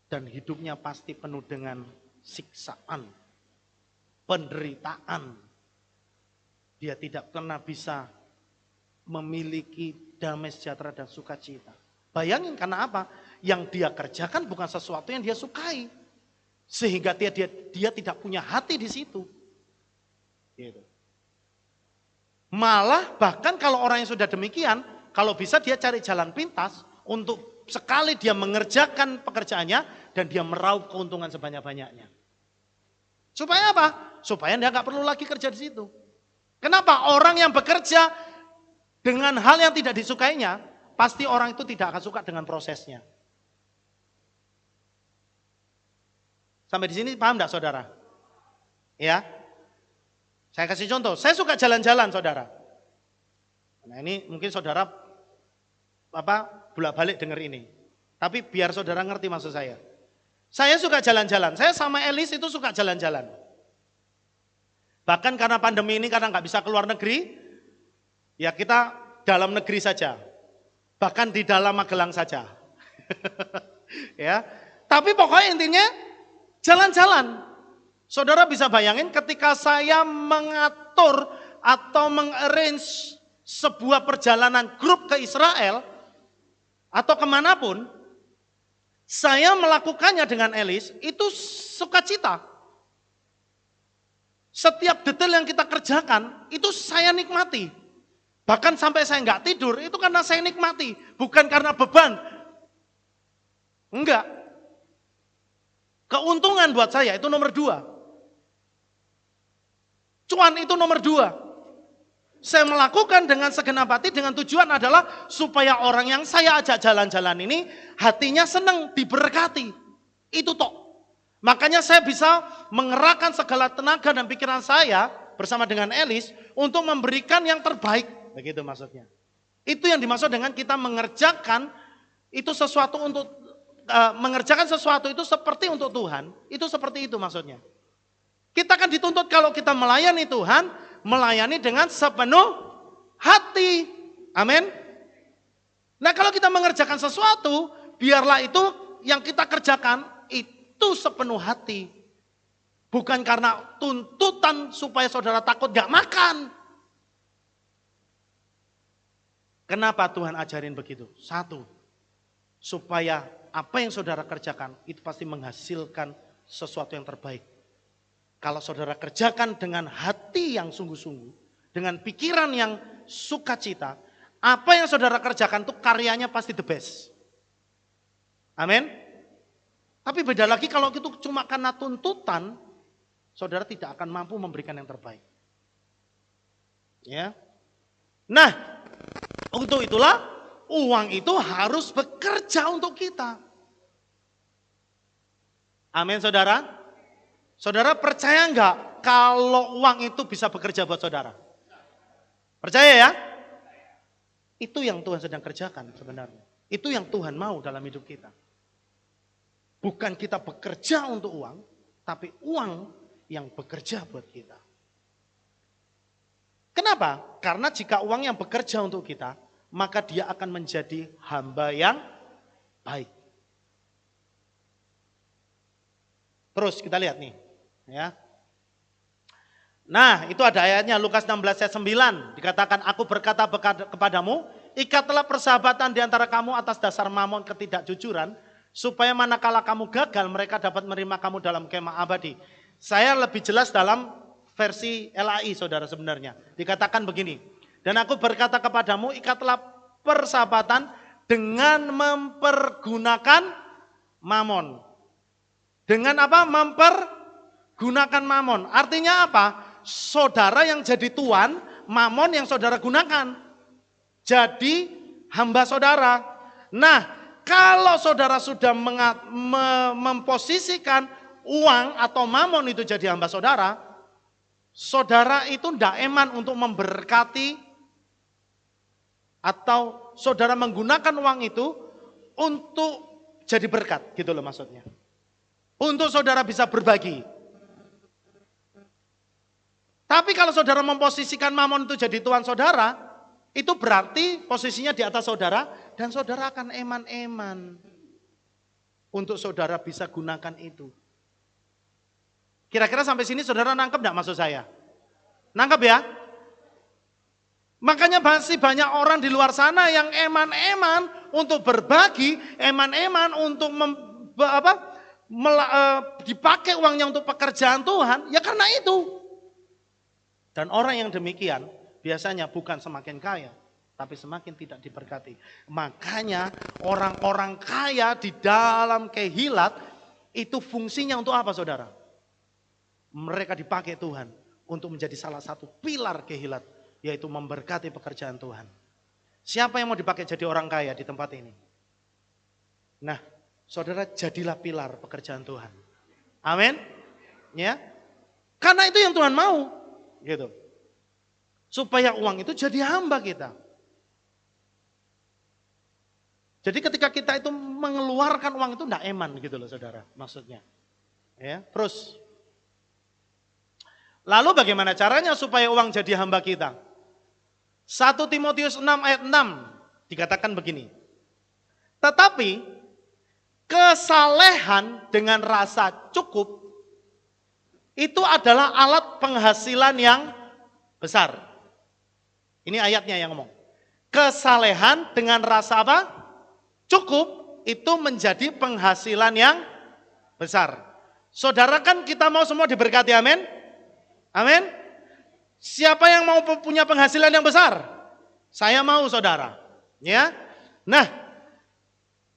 Dan hidupnya pasti penuh dengan siksaan. Penderitaan. Dia tidak pernah bisa memiliki damai sejahtera dan sukacita. Bayangin karena apa? Yang dia kerjakan bukan sesuatu yang dia sukai. Sehingga dia tidak punya hati di situ. Gitu. Malah bahkan kalau orang yang sudah demikian, kalau bisa dia cari jalan pintas untuk sekali dia mengerjakan pekerjaannya dan dia meraup keuntungan sebanyak-banyaknya. Supaya apa? Supaya dia nggak perlu lagi kerja di situ. Kenapa? Orang yang bekerja dengan hal yang tidak disukainya, pasti orang itu tidak akan suka dengan prosesnya. Sampai di sini paham enggak saudara? Ya. Saya kasih contoh, saya suka jalan-jalan saudara. Nah ini mungkin saudara bolak-balik dengar ini. Tapi biar saudara ngerti maksud saya. Saya suka jalan-jalan. Saya sama Elis itu suka jalan-jalan. Bahkan karena pandemi ini, karena nggak bisa keluar negeri, ya kita dalam negeri saja. Bahkan di dalam Magelang saja. Ya. Tapi pokoknya intinya jalan-jalan. Saudara bisa bayangin ketika saya mengatur atau mengarrange sebuah perjalanan grup ke Israel atau kemanapun, saya melakukannya dengan Elis itu sukacita. Setiap detail yang kita kerjakan itu saya nikmati. Bahkan sampai saya nggak tidur itu karena saya nikmati, bukan karena beban. Enggak. Keuntungan buat saya itu nomor 2. Cuan itu nomor 2. Saya melakukan dengan segenap hati dengan tujuan adalah supaya orang yang saya ajak jalan-jalan ini hatinya senang, diberkati. Itu tok. Makanya saya bisa mengerahkan segala tenaga dan pikiran saya bersama dengan Elis untuk memberikan yang terbaik. Begitu maksudnya. Itu yang dimaksud dengan kita mengerjakan itu sesuatu untuk mengerjakan sesuatu itu seperti untuk Tuhan. Itu seperti itu maksudnya. Kita kan dituntut kalau kita melayani Tuhan, melayani dengan sepenuh hati. Amin. Nah kalau kita mengerjakan sesuatu, biarlah itu yang kita kerjakan itu sepenuh hati. Bukan karena tuntutan supaya saudara takut gak makan. Kenapa Tuhan ajarin begitu? 1, supaya apa yang saudara kerjakan itu pasti menghasilkan sesuatu yang terbaik. Kalau saudara kerjakan dengan hati yang sungguh-sungguh, dengan pikiran yang sukacita, apa yang saudara kerjakan itu karyanya pasti the best. Amin. Tapi beda lagi kalau itu cuma karena tuntutan, saudara tidak akan mampu memberikan yang terbaik. Ya. Nah, untuk itulah uang itu harus bekerja untuk kita. Amin, saudara. Saudara percaya enggak kalau uang itu bisa bekerja buat saudara? Percaya ya? Itu yang Tuhan sedang kerjakan sebenarnya. Itu yang Tuhan mau dalam hidup kita. Bukan kita bekerja untuk uang, tapi uang yang bekerja buat kita. Kenapa? Karena jika uang yang bekerja untuk kita, maka dia akan menjadi hamba yang baik. Terus kita lihat nih. Ya. Nah itu ada ayatnya Lukas 16 ayat 9. Dikatakan aku berkata kepadamu, ikatlah persahabatan di antara kamu atas dasar mamon ketidakjujuran, supaya manakala kamu gagal mereka dapat menerima kamu dalam kemah abadi. Saya lebih jelas dalam versi LAI saudara sebenarnya. Dikatakan begini, dan aku berkata kepadamu ikatlah persahabatan dengan mempergunakan mamon. Dengan apa? Gunakan mamon. Artinya apa? Saudara yang jadi tuan, mamon yang saudara gunakan. Jadi hamba saudara. Nah, kalau saudara sudah memposisikan uang atau mamon itu jadi hamba saudara, saudara itu tidak eman untuk memberkati atau saudara menggunakan uang itu untuk jadi berkat, gitu loh maksudnya. Untuk saudara bisa berbagi. Tapi kalau saudara memposisikan mamon itu jadi tuan saudara, itu berarti posisinya di atas saudara dan saudara akan eman-eman untuk saudara bisa gunakan itu. Kira-kira sampai sini saudara nangkep enggak maksud saya? Nangkep ya? Makanya masih banyak orang di luar sana yang eman-eman untuk berbagi, eman-eman untuk dipakai uangnya untuk pekerjaan Tuhan, ya karena itu. Dan orang yang demikian biasanya bukan semakin kaya, tapi semakin tidak diberkati. Makanya orang-orang kaya di dalam kehilat itu fungsinya untuk apa saudara? Mereka dipakai Tuhan untuk menjadi salah satu pilar kehilat, yaitu memberkati pekerjaan Tuhan. Siapa yang mau dipakai jadi orang kaya di tempat ini? Nah, saudara jadilah pilar pekerjaan Tuhan. Amin. Ya. Karena itu yang Tuhan mau. Gitu. Supaya uang itu jadi hamba kita. Jadi ketika kita itu mengeluarkan uang itu enggak eman gitu loh saudara, maksudnya. Ya, terus. Lalu bagaimana caranya supaya uang jadi hamba kita? 1 Timotius 6 ayat 6 dikatakan begini. Tetapi kesalehan dengan rasa cukup itu adalah alat penghasilan yang besar. Ini ayatnya yang ngomong. Kesalehan dengan rasa apa? Cukup itu menjadi penghasilan yang besar. Saudara kan kita mau semua diberkati, amin? Amin? Siapa yang mau punya penghasilan yang besar? Saya mau saudara. Ya. Nah,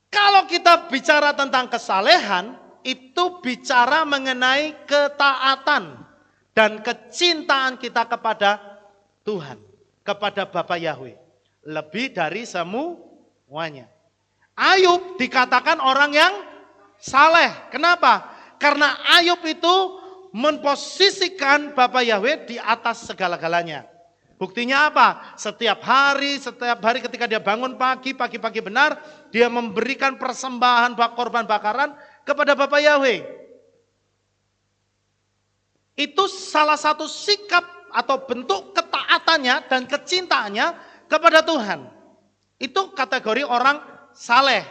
kalau kita bicara tentang kesalehan, itu bicara mengenai ketaatan dan kecintaan kita kepada Tuhan, kepada Bapa Yahweh. Lebih dari semuanya. Ayub dikatakan orang yang saleh. Kenapa? Karena Ayub itu memposisikan Bapa Yahweh di atas segala-galanya. Buktinya apa? Setiap hari ketika dia bangun pagi-pagi benar, dia memberikan persembahan korban bakaran kepada Bapa Yahweh. Itu salah satu sikap atau bentuk ketaatannya dan kecintaannya kepada Tuhan. Itu kategori orang saleh.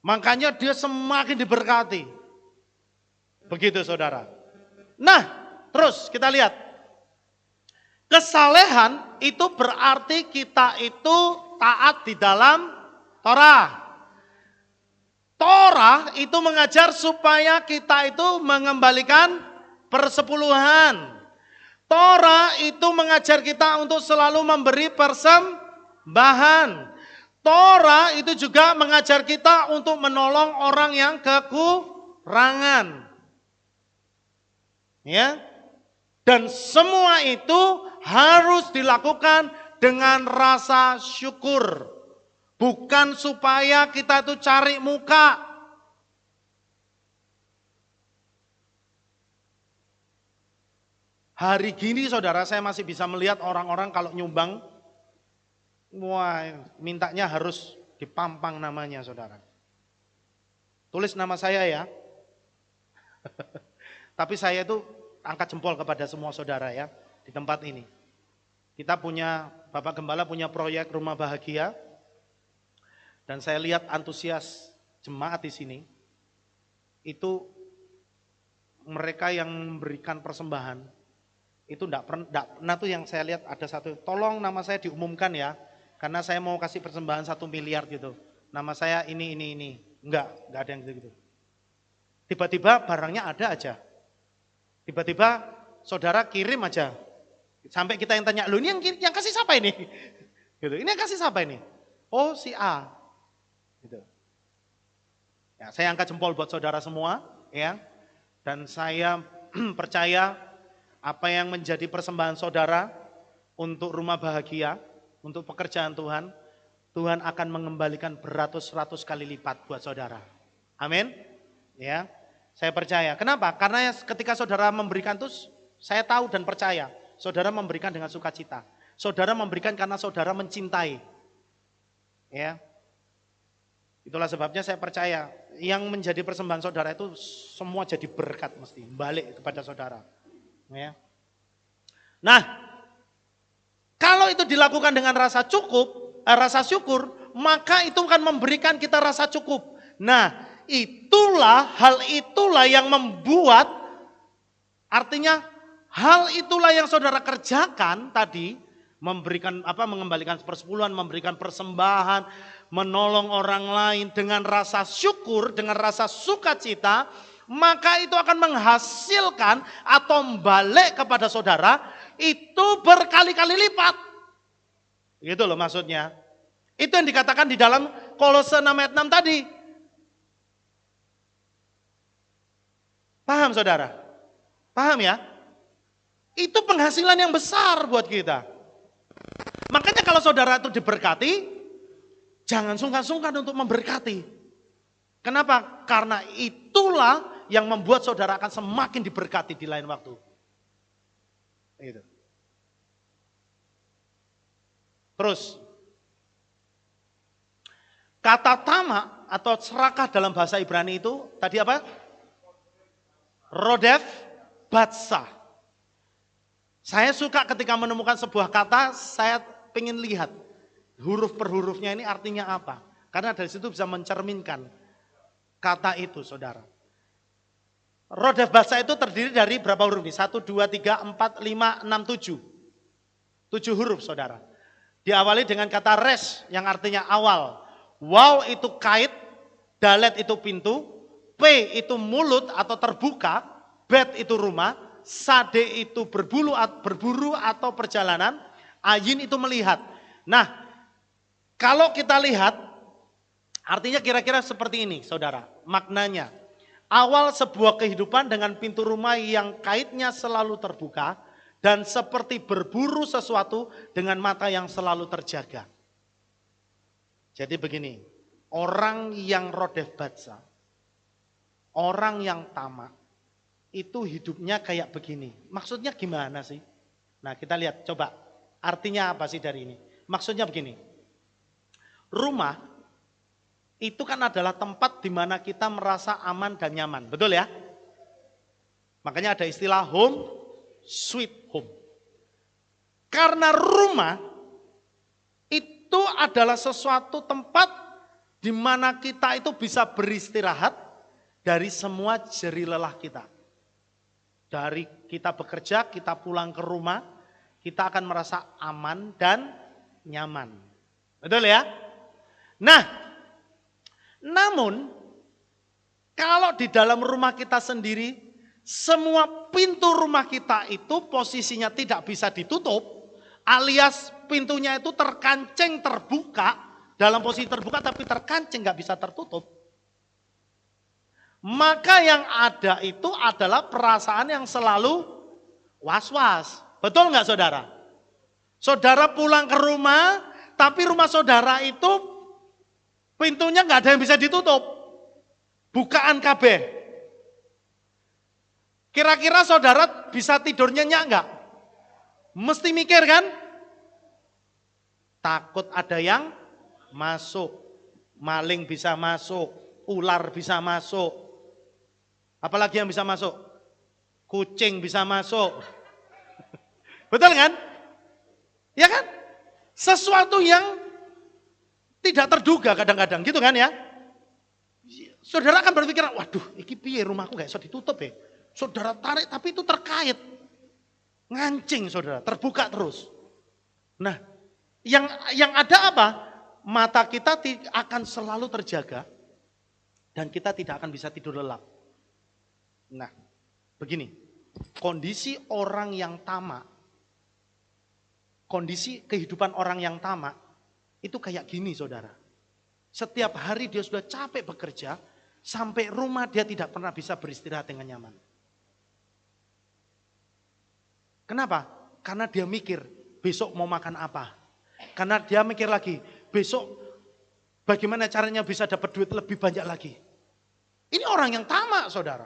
Makanya dia semakin diberkati. Begitu saudara. Nah, terus kita lihat. Kesalehan itu berarti kita itu taat di dalam Torah. Torah itu mengajar supaya kita itu mengembalikan persepuluhan. Torah itu mengajar kita untuk selalu memberi persembahan. Torah itu juga mengajar kita untuk menolong orang yang kekurangan. Ya. Dan semua itu harus dilakukan dengan rasa syukur. Bukan supaya kita itu cari muka. Hari gini saudara, saya masih bisa melihat orang-orang kalau nyumbang, wah mintanya harus dipampang namanya saudara. Tulis nama saya ya. Tapi saya itu angkat jempol kepada semua saudara ya di tempat ini. Kita punya, Bapak Gembala punya proyek rumah bahagia. Dan saya lihat antusias jemaat di sini. Itu mereka yang memberikan persembahan. Itu enggak pernah tuh yang saya lihat ada satu, tolong nama saya diumumkan ya. Karena saya mau kasih persembahan 1 miliar gitu. Nama saya ini. Enggak ada yang gitu. Tiba-tiba barangnya ada aja. Tiba-tiba saudara kirim aja. Sampai kita yang tanya, "Loh ini yang kasih siapa ini?" Gitu. "Ini yang kasih siapa ini?" "Oh, si A." Gitu. Ya, saya angkat jempol buat saudara semua, ya. Dan saya percaya apa yang menjadi persembahan saudara untuk rumah bahagia, untuk pekerjaan Tuhan, Tuhan akan mengembalikan beratus-ratus kali lipat buat saudara. Amin. Ya. Saya percaya. Kenapa? Karena ketika saudara memberikan itu, saya tahu dan percaya. Saudara memberikan dengan sukacita. Saudara memberikan karena saudara mencintai. Ya. Itulah sebabnya saya percaya. Yang menjadi persembahan saudara itu semua jadi berkat mesti. Balik kepada saudara. Ya. Nah, kalau itu dilakukan dengan rasa syukur, maka itu akan memberikan kita rasa cukup. Nah, hal itulah yang membuat, artinya hal itulah yang saudara kerjakan tadi, mengembalikan persepuluhan, memberikan persembahan, menolong orang lain dengan rasa syukur, dengan rasa sukacita, maka itu akan menghasilkan atau balik kepada saudara itu berkali-kali lipat. Gitu loh maksudnya. Itu yang dikatakan di dalam Kolose 6 ayat 6 tadi. Paham saudara? Paham ya? Itu penghasilan yang besar buat kita. Makanya kalau saudara itu diberkati, jangan sungkan-sungkan untuk memberkati. Kenapa? Karena itulah yang membuat saudara akan semakin diberkati di lain waktu. Gitu. Terus, Kata tamak atau serakah dalam bahasa Ibrani itu tadi apa? Rodef batsa. Saya suka ketika menemukan sebuah kata, saya ingin lihat huruf per hurufnya ini artinya apa. Karena dari situ bisa mencerminkan kata itu, saudara. Rodef batsa itu terdiri dari berapa huruf nih? 1, 2, 3, 4, 5, 6, 7. 7 huruf, saudara. Diawali dengan kata res yang artinya awal. Waw itu kait, dalet itu pintu, P itu mulut atau terbuka, bet itu rumah, sade itu berburu atau perjalanan, ayin itu melihat. Nah, kalau kita lihat, artinya kira-kira seperti ini, saudara, maknanya. Awal sebuah kehidupan dengan pintu rumah yang kaitnya selalu terbuka, dan seperti berburu sesuatu dengan mata yang selalu terjaga. Jadi begini, orang yang rodef batsa, orang yang tamak, itu hidupnya kayak begini. Maksudnya gimana sih? Nah kita lihat, coba artinya apa sih dari ini? Maksudnya begini, rumah itu kan adalah tempat di mana kita merasa aman dan nyaman, betul ya? Makanya ada istilah home, sweet home. Karena rumah itu adalah sesuatu tempat di mana kita itu bisa beristirahat dari semua jerih lelah kita. Dari kita bekerja, kita pulang ke rumah, kita akan merasa aman dan nyaman. Betul ya? Nah, namun kalau di dalam rumah kita sendiri, semua pintu rumah kita itu posisinya tidak bisa ditutup, alias pintunya itu terkancing terbuka, dalam posisi terbuka tapi terkancing gak bisa tertutup. Maka yang ada itu adalah perasaan yang selalu was-was. Betul gak saudara? Saudara pulang ke rumah, tapi rumah saudara itu pintunya gak ada yang bisa ditutup. Bukaan kabeh. Kira-kira saudara bisa tidur nyenyak enggak? Mesti mikir kan? Takut ada yang masuk. Maling bisa masuk. Ular bisa masuk. Apalagi yang bisa masuk? Kucing bisa masuk. Betul kan? Ya kan? Sesuatu yang tidak terduga kadang-kadang gitu kan ya? Saudara akan berpikir, waduh ini piye rumahku gak bisa ditutup ya. Saudara tarik tapi itu terkait. Ngancing saudara, terbuka terus. Nah, yang ada apa? Mata kita akan selalu terjaga dan kita tidak akan bisa tidur lelap. Nah, begini. Kondisi orang yang tamak, kondisi kehidupan orang yang tamak itu kayak gini saudara. Setiap hari dia sudah capek bekerja, sampai rumah dia tidak pernah bisa beristirahat dengan nyaman. Kenapa? Karena dia mikir besok mau makan apa. Karena dia mikir lagi besok bagaimana caranya bisa dapat duit lebih banyak lagi. Ini orang yang tamak saudara.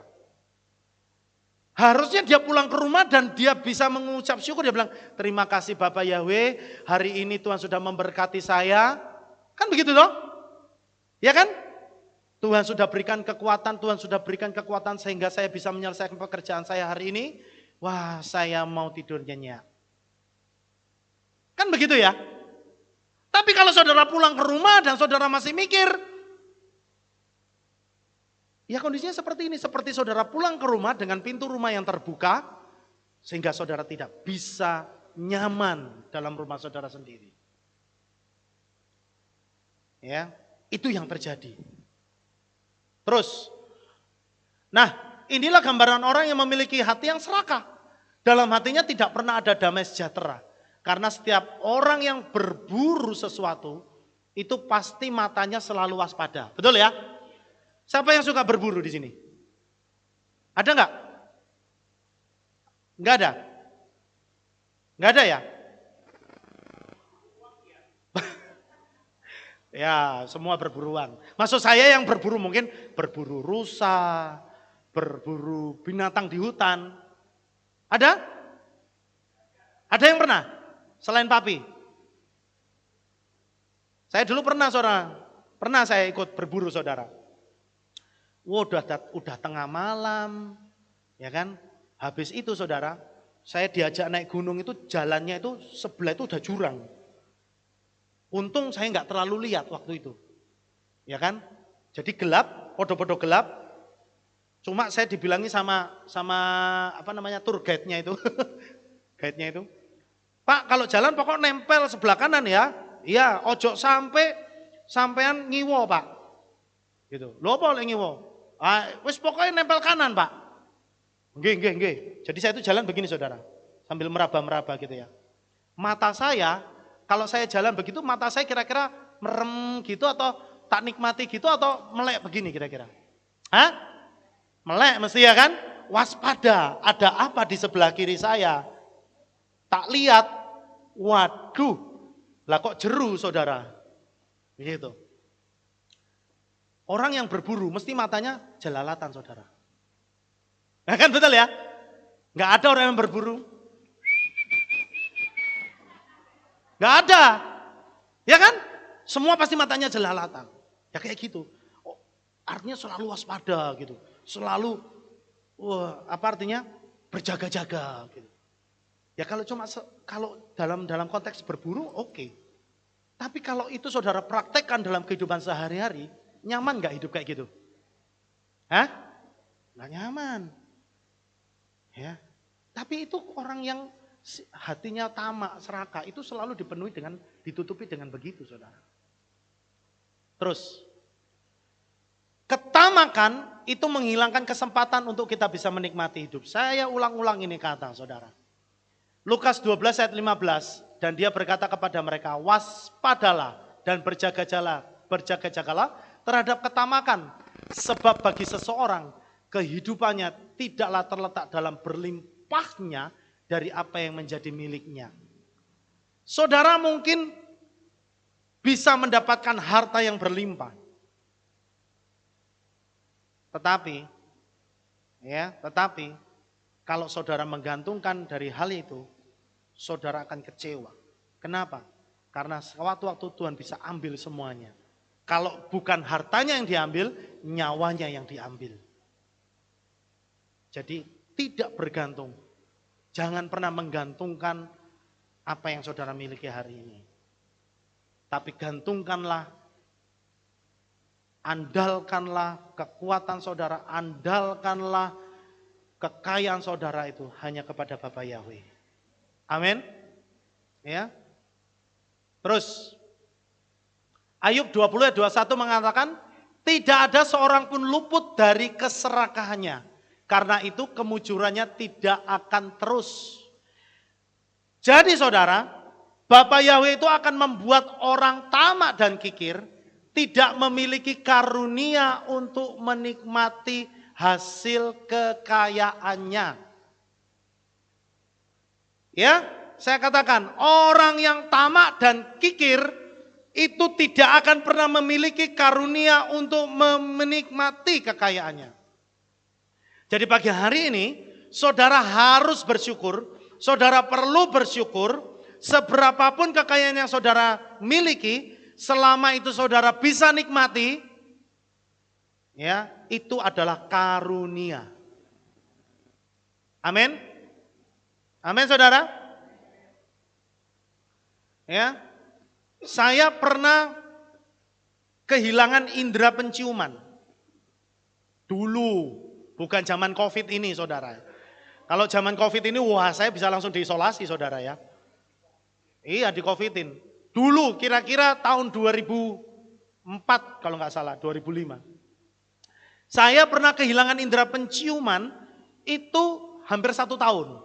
Harusnya dia pulang ke rumah dan dia bisa mengucap syukur. Dia bilang terima kasih Bapak Yahweh, hari ini Tuhan sudah memberkati saya. Kan begitu toh? Ya kan? Tuhan sudah berikan kekuatan sehingga saya bisa menyelesaikan pekerjaan saya hari ini. Wah, saya mau tidur nyenyak. Kan begitu ya? Tapi kalau saudara pulang ke rumah dan saudara masih mikir, ya kondisinya seperti ini. Seperti saudara pulang ke rumah dengan pintu rumah yang terbuka, sehingga saudara tidak bisa nyaman dalam rumah saudara sendiri. Ya, itu yang terjadi. Terus, nah inilah gambaran orang yang memiliki hati yang serakah. Dalam hatinya tidak pernah ada damai sejahtera. Karena setiap orang yang berburu sesuatu, itu pasti matanya selalu waspada. Betul ya? Siapa yang suka berburu di sini? Ada enggak? Enggak ada? Enggak ada ya? Ya, semua berburuan. Maksud saya yang berburu mungkin berburu rusa, berburu binatang di hutan. Ada? Ada yang pernah? Selain papi? Saya dulu pernah saudara. Pernah saya ikut berburu saudara. Wah, udah tengah malam, ya kan? Habis itu saudara, saya diajak naik gunung itu jalannya itu sebelah itu udah jurang. Untung saya nggak terlalu lihat waktu itu, ya kan? Jadi gelap, podo-podo gelap. Cuma saya dibilangi sama tour guide-nya itu, guide-nya itu. Pak, kalau jalan pokok nempel sebelah kanan ya. Iya, ojo sampean ngiwo, Pak. Gitu. Lho apa lek ngiwo? Wis pokoknya nempel kanan, Pak. Nggih. Jadi saya itu jalan begini saudara, sambil meraba-meraba gitu ya. Mata saya, kalau saya jalan begitu, mata saya kira-kira merem gitu atau tak nikmati gitu atau melek begini kira-kira. Hah? Melek mesti ya kan? Waspada, ada apa di sebelah kiri saya? Tak lihat, waduh, lah kok jeru saudara. Begitu. Orang yang berburu mesti matanya jelalatan saudara. Nah kan betul ya? Nggak ada orang yang berburu. Nggak ada. Ya kan? Semua pasti matanya jelalatan. Ya kayak gitu. Oh, artinya selalu waspada gitu. Selalu, apa artinya? Berjaga-jaga gitu. Ya kalau dalam konteks berburu oke. Tapi kalau itu saudara praktekkan dalam kehidupan sehari-hari, nyaman nggak hidup kayak gitu? Hah? Nggak nyaman. Ya. Tapi itu orang yang hatinya tamak, serakah, itu selalu ditutupi dengan begitu, saudara. Terus, ketamakan itu menghilangkan kesempatan untuk kita bisa menikmati hidup. Saya ulang-ulang ini kata, saudara. Lukas 12 ayat 15, dan dia berkata kepada mereka, waspadalah dan berjaga-jagalah terhadap ketamakan. Sebab bagi seseorang, kehidupannya tidaklah terletak dalam berlimpahnya dari apa yang menjadi miliknya. Saudara mungkin bisa mendapatkan harta yang berlimpah. Tetapi kalau saudara menggantungkan dari hal itu, saudara akan kecewa. Kenapa? Karena sewaktu-waktu Tuhan bisa ambil semuanya. Kalau bukan hartanya yang diambil, nyawanya yang diambil. Jadi tidak bergantung. Jangan pernah menggantungkan apa yang saudara miliki hari ini. Tapi gantungkanlah, andalkanlah kekuatan saudara, andalkanlah kekayaan saudara itu hanya kepada Bapa Yahweh. Amin. Ya. Terus Ayub 20 ayat 21 mengatakan, tidak ada seorang pun luput dari keserakahannya. Karena itu kemujurannya tidak akan terus. Jadi saudara, Bapa Yahweh itu akan membuat orang tamak dan kikir tidak memiliki karunia untuk menikmati hasil kekayaannya. Ya, saya katakan orang yang tamak dan kikir itu tidak akan pernah memiliki karunia untuk menikmati kekayaannya. Jadi pagi hari ini saudara harus bersyukur, saudara perlu bersyukur seberapapun kekayaan yang saudara miliki, selama itu saudara bisa nikmati, ya, itu adalah karunia. Amin. Amin saudara. Ya. Saya pernah kehilangan indera penciuman. Dulu, bukan zaman Covid ini saudara. Kalau zaman Covid ini, wah saya bisa langsung diisolasi saudara ya. Iya di Covidin. Dulu kira-kira tahun 2004 kalau nggak salah, 2005. Saya pernah kehilangan indera penciuman itu hampir 1 tahun.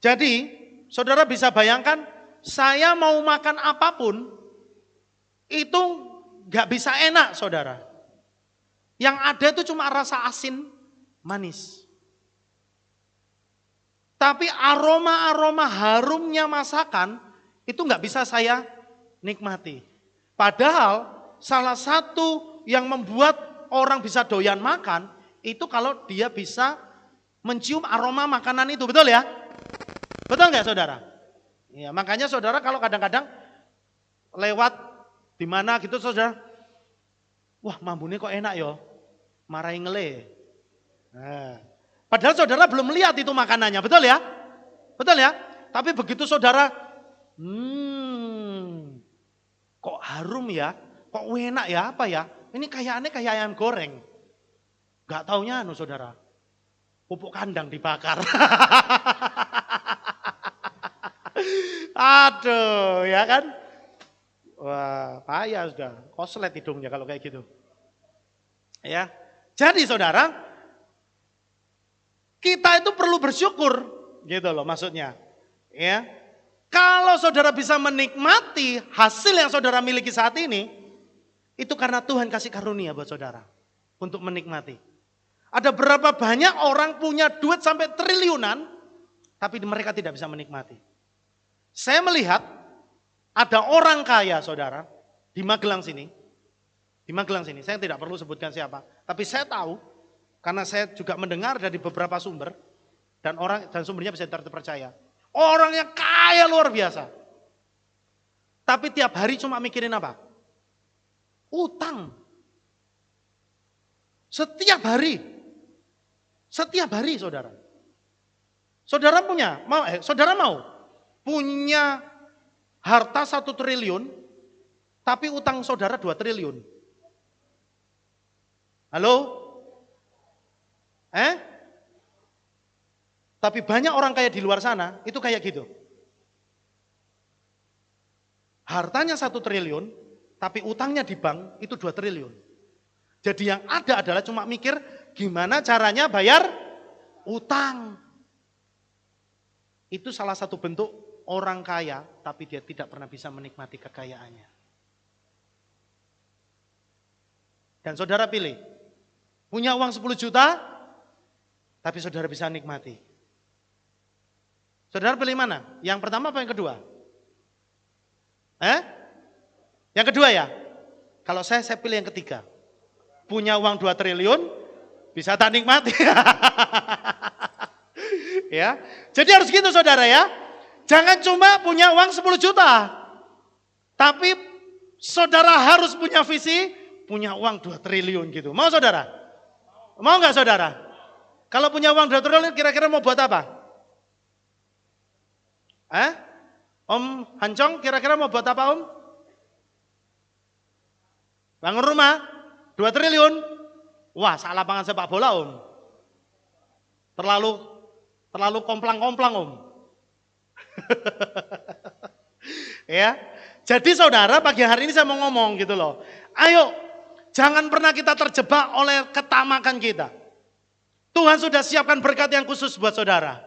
Jadi saudara bisa bayangkan, saya mau makan apapun itu nggak bisa enak saudara. Yang ada itu cuma rasa asin, manis. Tapi aroma-aroma harumnya masakan itu nggak bisa saya nikmati. Padahal salah satu yang membuat orang bisa doyan makan itu kalau dia bisa mencium aroma makanan itu, betul ya? Betul nggak saudara? Ya, makanya saudara kalau kadang-kadang lewat Di mana gitu saudara, wah mambune kok enak ya, marahi ngele. Nah, padahal saudara belum lihat itu makanannya, betul ya? Betul ya? Tapi begitu saudara, kok harum ya, kok enak ya, apa ya? Ini kayaknya kayak ayam goreng. Gak taunya saudara, pupuk kandang dibakar. Aduh, ya kan? Wah, payah sudah. Koslet hidungnya kalau kayak gitu. Ya. Jadi saudara, kita itu perlu bersyukur, gitu loh maksudnya. Ya. Kalau saudara bisa menikmati hasil yang saudara miliki saat ini, itu karena Tuhan kasih karunia buat saudara untuk menikmati. Ada berapa banyak orang punya duit sampai triliunan, tapi mereka tidak bisa menikmati. Saya melihat ada orang kaya saudara di Magelang sini. Di Magelang sini, saya tidak perlu sebutkan siapa. Tapi saya tahu, karena saya juga mendengar dari beberapa sumber. Dan sumbernya bisa terpercaya. Orang yang kaya luar biasa. Tapi tiap hari cuma mikirin apa? Utang. Setiap hari. Setiap hari saudara. Saudara mau punya harta 1 triliun, tapi utang saudara 2 triliun. Halo? Tapi banyak orang kaya di luar sana, itu kayak gitu. Hartanya 1 triliun, tapi utangnya di bank itu 2 triliun. Jadi yang ada adalah cuma mikir gimana caranya bayar utang. Itu salah satu bentuk orang kaya, tapi dia tidak pernah bisa menikmati kekayaannya. Dan saudara pilih, punya uang 10 juta, tapi saudara bisa nikmati. Saudara pilih mana? Yang pertama apa yang kedua? Yang kedua ya? Kalau saya pilih yang ketiga. Punya uang 2 triliun, bisa tak nikmati. Ya, jadi harus gitu saudara ya. Jangan cuma punya uang 10 juta. Tapi saudara harus punya visi, punya uang 2 triliun gitu. Mau saudara? Mau nggak saudara? Kalau punya uang 2 triliun kira-kira mau buat apa? Om Hancong kira-kira mau buat apa om? Bangun rumah 2 triliun. Wah, salah lapangan sepak bola om. Terlalu komplang-komplang om. Ya. Jadi saudara pagi hari ini saya mau ngomong gitu loh. Ayo, jangan pernah kita terjebak oleh ketamakan kita. Tuhan sudah siapkan berkat yang khusus buat saudara.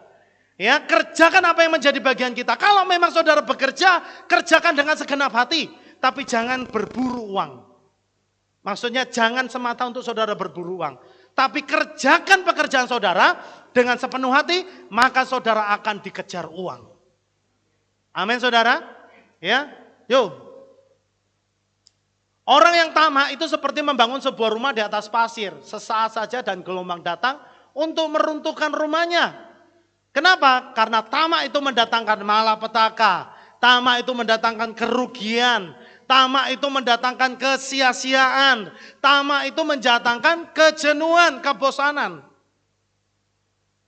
Ya, kerjakan apa yang menjadi bagian kita. Kalau memang saudara bekerja, kerjakan dengan segenap hati, tapi jangan berburu uang. Maksudnya jangan semata untuk saudara berburu uang, tapi kerjakan pekerjaan saudara dengan sepenuh hati, maka saudara akan dikejar uang. Amin saudara? Ya, yuk. Orang yang tamak itu seperti membangun sebuah rumah di atas pasir. Sesaat saja dan gelombang datang untuk meruntuhkan rumahnya. Kenapa? Karena tamak itu mendatangkan malapetaka. Tamak itu mendatangkan kerugian. Tamak itu mendatangkan kesia-siaan. Tamak itu mendatangkan kejenuhan, kebosanan.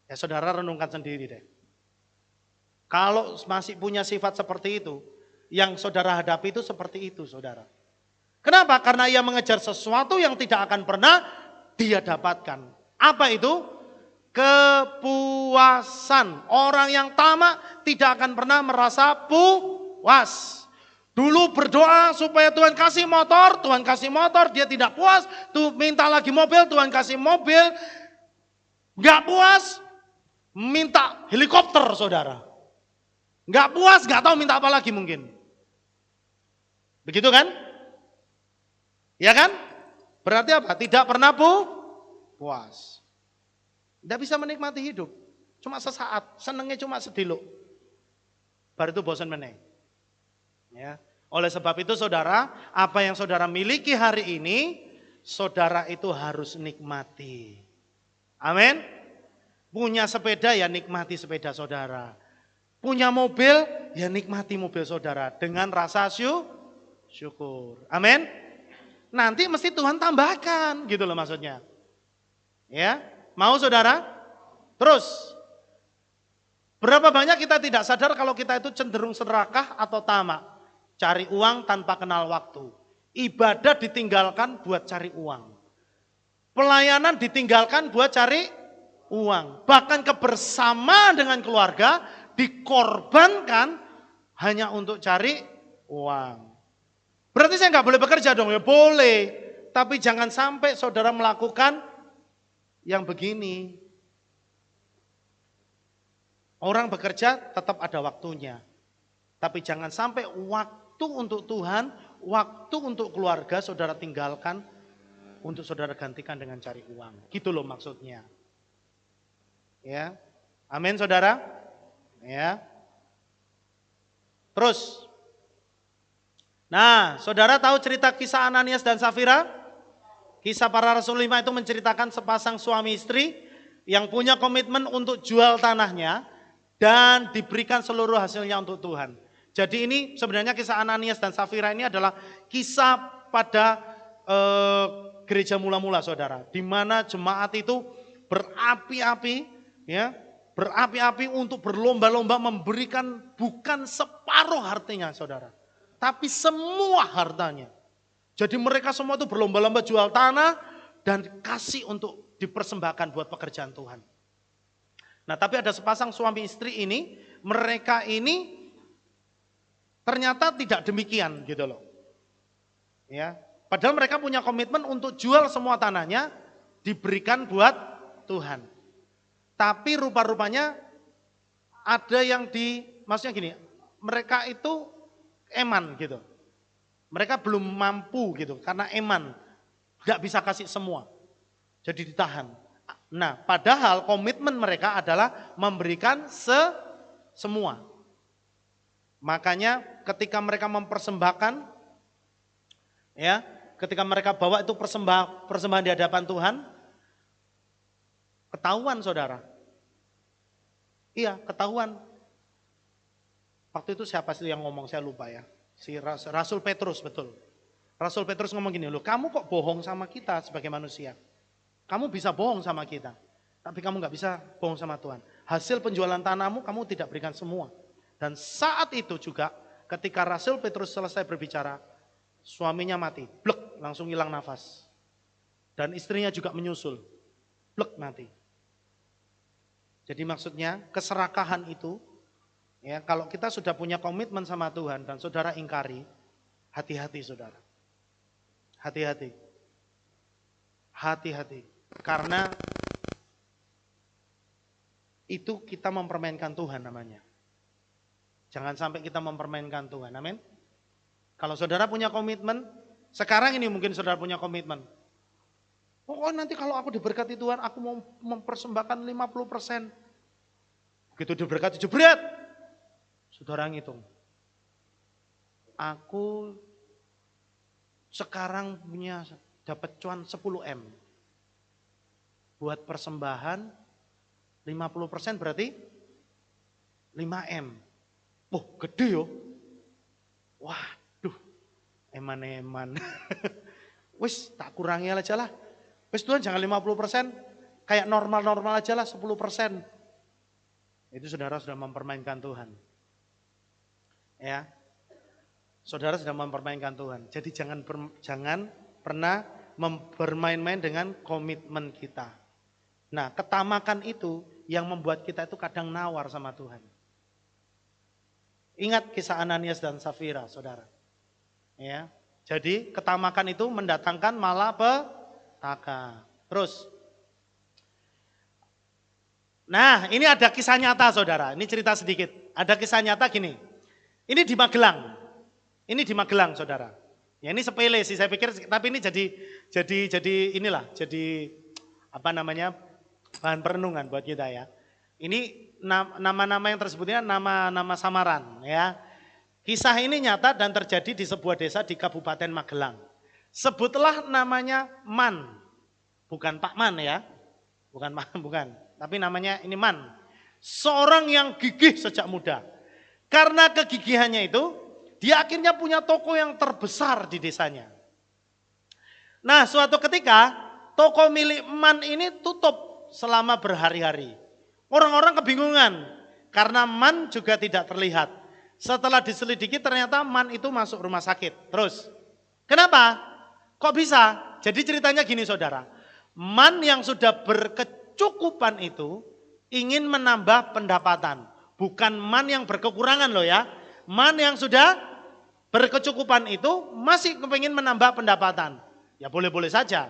Ya saudara renungkan sendiri deh. Kalau masih punya sifat seperti itu, yang saudara hadapi itu seperti itu saudara. Kenapa? Karena ia mengejar sesuatu yang tidak akan pernah dia dapatkan. Apa itu? Kepuasan. Orang yang tamak tidak akan pernah merasa puas. Dulu berdoa supaya Tuhan kasih motor, dia tidak puas. Tuh minta lagi mobil, Tuhan kasih mobil. Gak puas, minta helikopter saudara. Gak puas, gak tahu minta apa lagi mungkin. Begitu kan? Ya kan? Berarti apa? Tidak pernah puas. Tidak bisa menikmati hidup. Cuma sesaat, senengnya cuma sediluk. Baru itu bosan meneng. Ya. Oleh sebab itu saudara, apa yang saudara miliki hari ini, saudara itu harus nikmati. Amin. Punya sepeda ya nikmati sepeda saudara. Punya mobil ya nikmati mobil saudara. Dengan rasa syukur. Amin. Nanti mesti Tuhan tambahkan gitu loh maksudnya. Ya, mau saudara? Terus, berapa banyak kita tidak sadar kalau kita itu cenderung serakah atau tamak. Cari uang tanpa kenal waktu. Ibadah ditinggalkan buat cari uang. Pelayanan ditinggalkan buat cari uang. Bahkan kebersamaan dengan keluarga dikorbankan hanya untuk cari uang. Berarti saya nggak boleh bekerja dong? Ya boleh. Tapi jangan sampai saudara melakukan yang begini. Orang bekerja tetap ada waktunya. Tapi jangan sampai waktu untuk Tuhan, waktu untuk keluarga saudara tinggalkan untuk saudara gantikan dengan cari uang. Gitu loh maksudnya. Ya. Amin saudara. Ya. Terus. Nah, saudara tahu cerita kisah Ananias dan Safira? Kisah para Rasul 5 itu menceritakan sepasang suami istri yang punya komitmen untuk jual tanahnya dan diberikan seluruh hasilnya untuk Tuhan. Jadi ini sebenarnya kisah Ananias dan Safira ini adalah kisah pada gereja mula-mula saudara. Di mana jemaat itu berapi-api, ya, berapi-api untuk berlomba-lomba memberikan bukan separuh hartanya saudara. Tapi semua hartanya. Jadi mereka semua itu berlomba-lomba jual tanah dan kasih untuk dipersembahkan buat pekerjaan Tuhan. Nah tapi ada sepasang suami istri ini, mereka ini ternyata tidak demikian gitu loh. Ya, padahal mereka punya komitmen untuk jual semua tanahnya, diberikan buat Tuhan. Tapi rupa-rupanya ada yang maksudnya gini, mereka itu eman gitu. Mereka belum mampu gitu karena eman. Gak bisa kasih semua. Jadi ditahan. Nah padahal komitmen mereka adalah memberikan semua. Makanya ketika mereka mempersembahkan, ya, ketika mereka bawa itu persembahan di hadapan Tuhan, ketahuan saudara. Iya ketahuan. Waktu itu siapa sih yang ngomong, saya lupa ya. Si Rasul Petrus, betul. Rasul Petrus ngomong gini, loh kamu kok bohong sama kita sebagai manusia. Kamu bisa bohong sama kita, tapi kamu gak bisa bohong sama Tuhan. Hasil penjualan tanahmu kamu tidak berikan semua. Dan saat itu juga ketika Rasul Petrus selesai berbicara, suaminya mati, blek, langsung hilang nafas. Dan istrinya juga menyusul, blek mati. Jadi maksudnya keserakahan itu, ya, kalau kita sudah punya komitmen sama Tuhan dan saudara ingkari, hati-hati saudara. Hati-hati. Hati-hati. Karena itu kita mempermainkan Tuhan namanya. Jangan sampai kita mempermainkan Tuhan. Amin. Kalau saudara punya komitmen, sekarang ini mungkin saudara punya komitmen. Oh nanti kalau aku diberkati Tuhan, aku mau mempersembahkan 50%. Begitu diberkati, jebret. Saudara ngitung. Aku sekarang punya dapat cuan 10 M. Buat persembahan 50% berarti 5 M. Oh gede yo. Waduh, eman-eman. Wis tak kurangi aja lah. Wis Tuhan jangan 50%, kayak normal-normal aja lah 10%. Itu saudara sudah mempermainkan Tuhan. Ya, saudara sudah mempermainkan Tuhan. Jadi jangan pernah bermain-main dengan komitmen kita. Nah, ketamakan itu yang membuat kita itu kadang nawar sama Tuhan. Ingat kisah Ananias dan Safira, saudara. Ya, jadi ketamakan itu mendatangkan malapetaka. Terus, nah ini ada kisah nyata, saudara. Ini cerita sedikit. Ada kisah nyata gini. Ini di Magelang. Ini di Magelang, saudara. Ya ini sepele sih, saya pikir. Tapi ini jadi inilah, jadi apa namanya, bahan perenungan buat kita ya. Ini nama-nama yang tersebutnya nama-nama samaran ya. Kisah ini nyata dan terjadi di sebuah desa di Kabupaten Magelang. Sebutlah namanya Man. Bukan Pak Man ya. Bukan. Tapi namanya ini Man. Seorang yang gigih sejak muda. Karena kegigihannya itu, Dia akhirnya punya toko yang terbesar di desanya. Nah, suatu ketika toko milik Man ini tutup selama berhari-hari. Orang-orang kebingungan karena Man juga tidak terlihat. Setelah diselidiki ternyata Man itu masuk rumah sakit. Terus, kenapa? Kok bisa? Jadi ceritanya gini saudara. Man yang sudah berkecukupan itu ingin menambah pendapatan. Bukan Man yang berkekurangan loh ya. Man yang sudah berkecukupan itu masih kepingin menambah pendapatan. Ya boleh-boleh saja.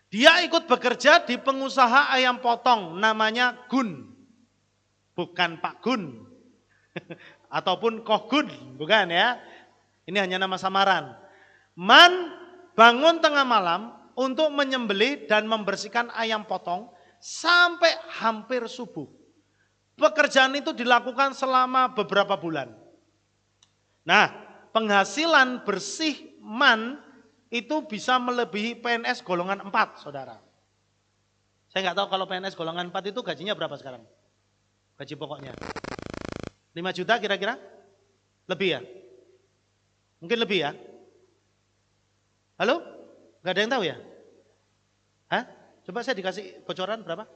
Dia ikut bekerja di pengusaha ayam potong namanya Gun. Bukan Pak Gun. Ataupun Koh Gun. Bukan ya. Ini hanya nama samaran. Man bangun tengah malam untuk menyembelih dan membersihkan ayam potong sampai hampir subuh. Pekerjaan itu dilakukan selama beberapa bulan. Nah, penghasilan bersih Man itu bisa melebihi PNS golongan 4, saudara. Saya nggak tahu kalau PNS golongan 4 itu gajinya berapa sekarang? Gaji pokoknya. 5 juta kira-kira? Lebih ya? Mungkin lebih ya? Halo? Nggak ada yang tahu ya? Hah? Coba saya dikasih bocoran berapa?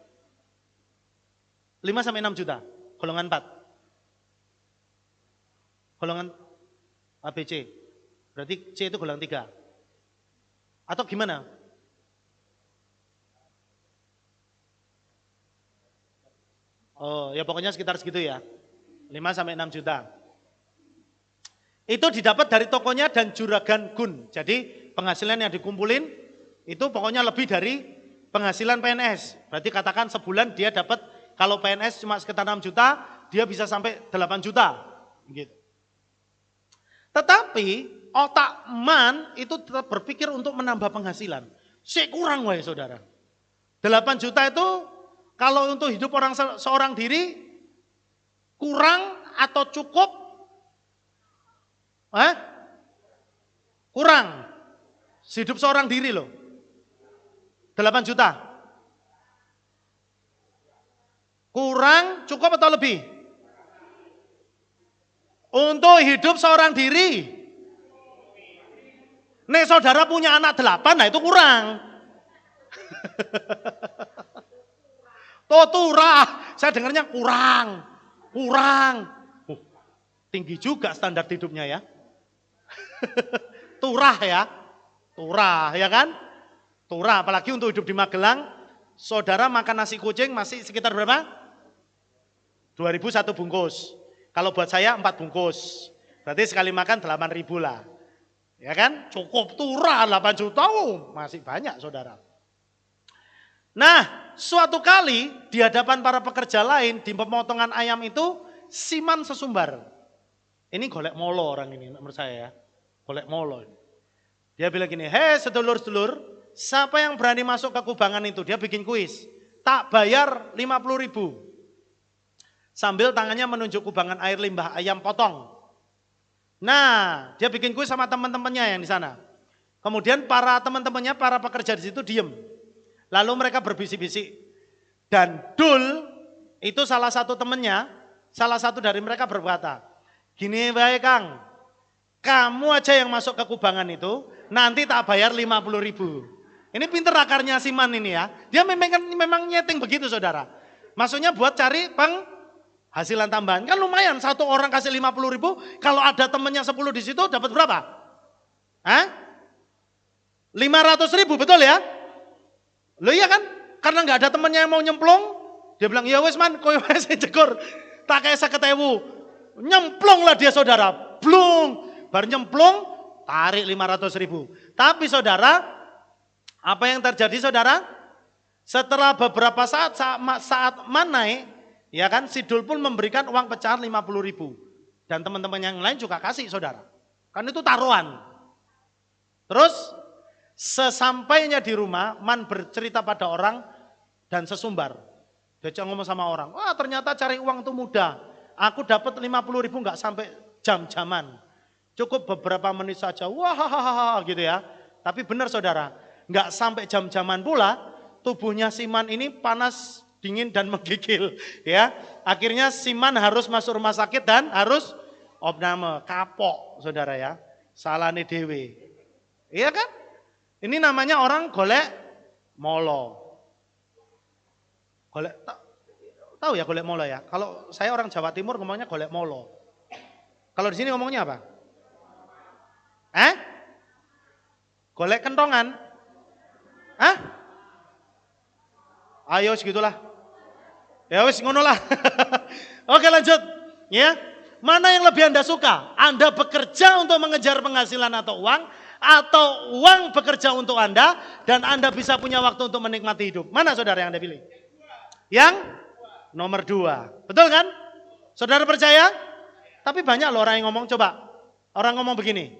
5 sampai 6 juta, golongan 4. Golongan ABC. Berarti C itu golongan 3. Atau gimana? Oh, ya pokoknya sekitar segitu ya. 5 sampai 6 juta. Itu didapat dari tokonya dan juragan Gun. Jadi penghasilan yang dikumpulin itu pokoknya lebih dari penghasilan PNS. Berarti katakan sebulan dia dapat, kalau PNS cuma sekitar 6 juta, dia bisa sampai 8 juta. Gitu. Tetapi otak Man itu tetap berpikir untuk menambah penghasilan. Kurang wae saudara. 8 juta itu kalau untuk hidup orang seorang diri kurang atau cukup? Kurang. Hidup seorang diri loh. 8 juta. Kurang, cukup atau lebih? Untuk hidup seorang diri. Nih saudara punya anak 8, nah itu kurang. Turah, saya dengarnya kurang. Tinggi juga standar hidupnya ya. Turah ya kan? Turah, apalagi untuk hidup di Magelang, saudara makan nasi kucing masih sekitar berapa? 2.000 1 bungkus. Kalau buat saya 4 bungkus. Berarti sekali makan 8.000 lah. Ya kan? Cukup turah 8 juta. Masih banyak saudara. Nah, suatu kali di hadapan para pekerja lain di pemotongan ayam itu, si Man sesumbar. Ini golek molo orang ini menurut saya ya. Golek molo. Dia bilang gini, hei sedulur-sedulur, siapa yang berani masuk ke kubangan itu? Dia bikin kuis. Tak bayar 50.000. Sambil tangannya menunjuk kubangan air limbah ayam potong. Nah, dia bikin kuis sama teman-temannya yang di sana. Kemudian para teman-temannya, para pekerja di situ diem. Lalu mereka berbisik-bisik. Dan Dul, itu salah satu temannya, salah satu dari mereka berkata, gini baik Kang, kamu aja yang masuk ke kubangan itu, nanti tak bayar 50.000. Ini pinter akarnya si Man ini ya. Dia memang nyeting begitu saudara. Maksudnya buat cari hasilan tambahan. Kan lumayan, satu orang kasih 50.000, kalau ada temennya 10 di situ dapat berapa? 500.000, betul ya? Loh iya kan? Karena nggak ada temennya yang mau nyemplung, dia bilang, ya wes Man, kowe wes jegur, tak kayak 50.000. Nyemplung lah dia saudara, blung. Baru nyemplung, tarik 500.000. Tapi saudara, apa yang terjadi saudara? Setelah beberapa saat Man naik, ya kan, si Dul pun memberikan uang pecahan 50.000. Dan teman-teman yang lain juga kasih saudara. Kan itu taruhan. Terus sesampainya di rumah, Man bercerita pada orang dan sesumbar. Dia ngomong sama orang, wah ternyata cari uang itu mudah. Aku dapat 50.000 nggak sampai jam-jaman. Cukup beberapa menit saja, wah gitu ya. Tapi benar saudara, nggak sampai jam-jaman pula, tubuhnya si Man ini panas, dingin dan menggigil ya. Akhirnya si Man harus masuk rumah sakit dan harus opname, kapok saudara ya. Salahne dewe. Iya kan? Ini namanya orang golek molo. Golek tahu ya golek molo ya. Kalau saya orang Jawa Timur ngomongnya golek molo. Kalau di sini ngomongnya apa? Golek kentongan? Ayo segitulah. Ya wis ngono lah. Oke lanjut. Ya. Mana yang lebih Anda suka? Anda bekerja untuk mengejar penghasilan atau uang bekerja untuk Anda dan Anda bisa punya waktu untuk menikmati hidup. Mana saudara yang Anda pilih? Yang nomor 2. Betul kan? Saudara percaya? Tapi banyak loh orang yang ngomong, coba. Orang ngomong begini.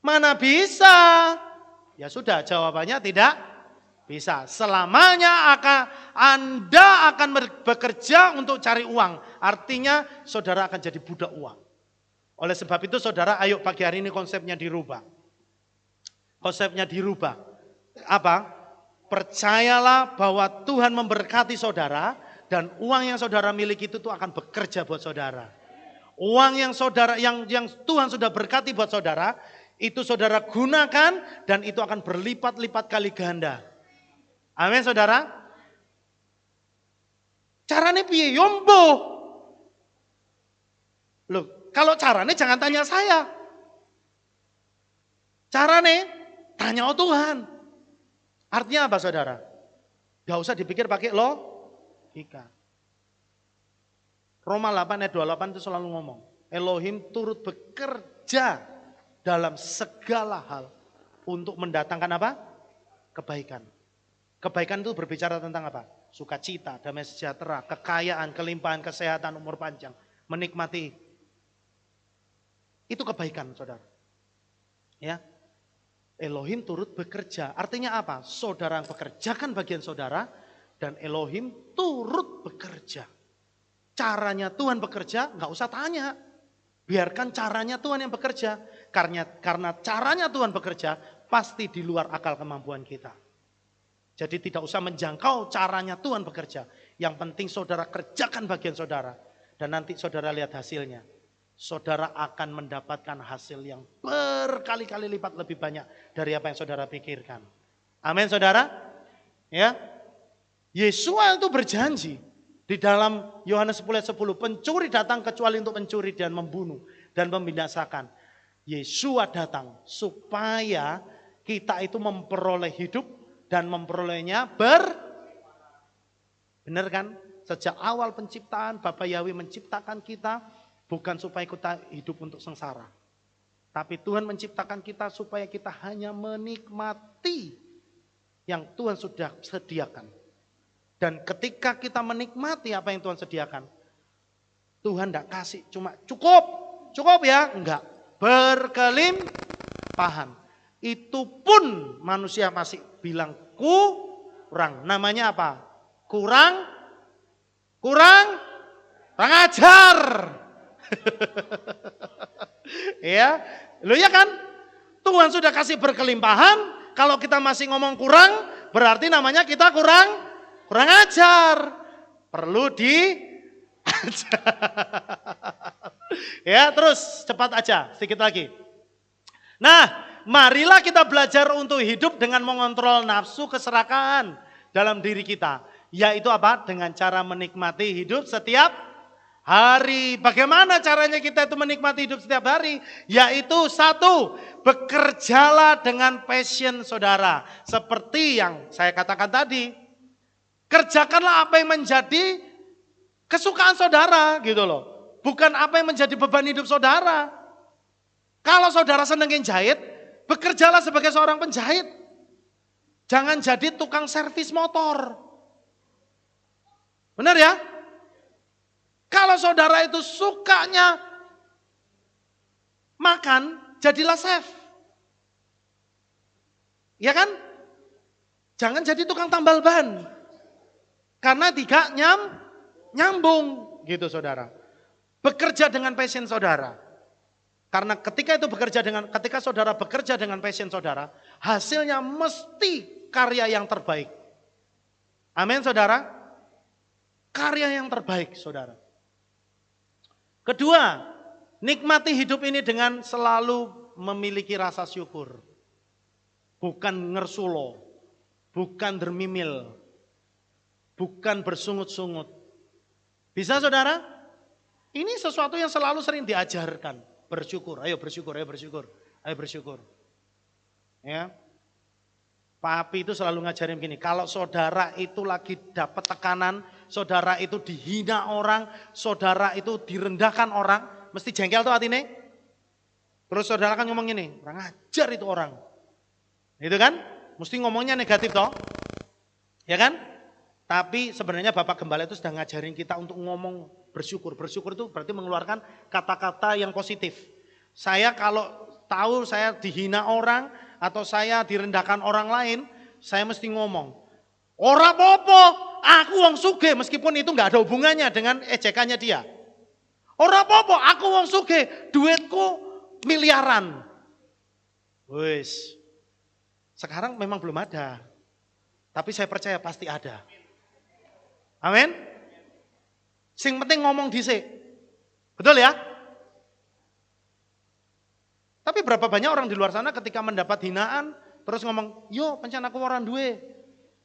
Mana bisa? Ya sudah, jawabannya tidak bisa. Selamanya Anda akan bekerja untuk cari uang. Artinya saudara akan jadi budak uang. Oleh sebab itu saudara, ayo pagi hari ini konsepnya dirubah. Konsepnya dirubah. Apa? Percayalah bahwa Tuhan memberkati saudara dan uang yang saudara miliki itu tuh akan bekerja buat saudara. Uang yang Tuhan sudah berkati buat saudara, itu saudara gunakan dan itu akan berlipat-lipat kali ganda. Amin saudara. Caranya piye? Yombo. Loh, kalau caranya jangan tanya saya. Caranya tanya Tuhan. Artinya apa saudara? Gak usah dipikir pakai logika. Roma 8 ayat 28 itu selalu ngomong. Elohim turut bekerja dalam segala hal untuk mendatangkan apa? Kebaikan. Kebaikan itu berbicara tentang apa? Sukacita, damai sejahtera, kekayaan, kelimpahan, kesehatan, umur panjang. Menikmati. Itu kebaikan saudara. Ya. Elohim turut bekerja. Artinya apa? Saudara pekerjakan bagian saudara dan Elohim turut bekerja. Caranya Tuhan bekerja, nggak usah tanya. Biarkan caranya Tuhan yang bekerja. Karena caranya Tuhan bekerja, pasti di luar akal kemampuan kita. Jadi tidak usah menjangkau caranya Tuhan bekerja. Yang penting saudara kerjakan bagian saudara. Dan nanti saudara lihat hasilnya. Saudara akan mendapatkan hasil yang berkali-kali lipat lebih banyak dari apa yang saudara pikirkan. Amin saudara. Ya. Yesus itu berjanji. Di dalam Yohanes 10 ayat 10. Pencuri datang kecuali untuk mencuri dan membunuh. Dan membinasakan. Yesus datang supaya kita itu memperoleh hidup. Dan memperolehnya benar kan? Sejak awal penciptaan Bapa Yahweh menciptakan kita bukan supaya kita hidup untuk sengsara. Tapi Tuhan menciptakan kita supaya kita hanya menikmati yang Tuhan sudah sediakan. Dan ketika kita menikmati apa yang Tuhan sediakan, Tuhan tidak kasih cuma cukup ya, enggak. Berkelimpahan. Itu pun manusia masih bilang kurang. Namanya apa? Kurang ajar. Ya, lo ya kan? Tuhan sudah kasih berkelimpahan. Kalau kita masih ngomong kurang, berarti namanya kita kurang ajar. Perlu diajar. Ya, terus cepat aja, sedikit lagi. Nah, marilah kita belajar untuk hidup dengan mengontrol nafsu keserakahan dalam diri kita. Yaitu apa? Dengan cara menikmati hidup setiap hari. Bagaimana caranya kita itu menikmati hidup setiap hari? Yaitu 1, bekerjalah dengan passion saudara. Seperti yang saya katakan tadi. Kerjakanlah apa yang menjadi kesukaan saudara gitu loh. Bukan apa yang menjadi beban hidup saudara. Kalau saudara senengin jahit, bekerjalah sebagai seorang penjahit. Jangan jadi tukang servis motor. Benar ya? Kalau saudara itu sukanya makan, jadilah chef. Ya kan? Jangan jadi tukang tambal ban. Karena tidak nyambung gitu saudara. Bekerja dengan passion saudara. Karena ketika saudara bekerja dengan passion saudara, hasilnya mesti karya yang terbaik. Amin saudara. Karya yang terbaik saudara. Kedua, nikmati hidup ini dengan selalu memiliki rasa syukur. Bukan ngersulo, bukan dermimil, bukan bersungut-sungut. Bisa saudara? Ini sesuatu yang selalu sering diajarkan. Bersyukur, ayo bersyukur, ayo bersyukur, ayo bersyukur. Ya. Papi itu selalu ngajarin begini, kalau saudara itu lagi dapat tekanan, saudara itu dihina orang, saudara itu direndahkan orang, mesti jengkel tuh hati nih. Terus saudara kan ngomong gini, orang ajar itu orang. Itu kan? Mesti ngomongnya negatif toh. Ya kan? Tapi sebenarnya Bapak Gembala itu sedang ngajarin kita untuk ngomong bersyukur. Bersyukur itu berarti mengeluarkan kata-kata yang positif. Saya kalau tahu saya dihina orang atau saya direndahkan orang lain, saya mesti ngomong, ora apa-apa, aku wong sugih, meskipun itu enggak ada hubungannya dengan ejekannya dia. Ora apa-apa, aku wong sugih, duitku miliaran. Wis. Sekarang memang belum ada. Tapi saya percaya pasti ada. Amin. Sing penting ngomong dhisik. Betul ya? Tapi berapa banyak orang di luar sana ketika mendapat hinaan terus ngomong, "Yo, pancen aku orang duwe.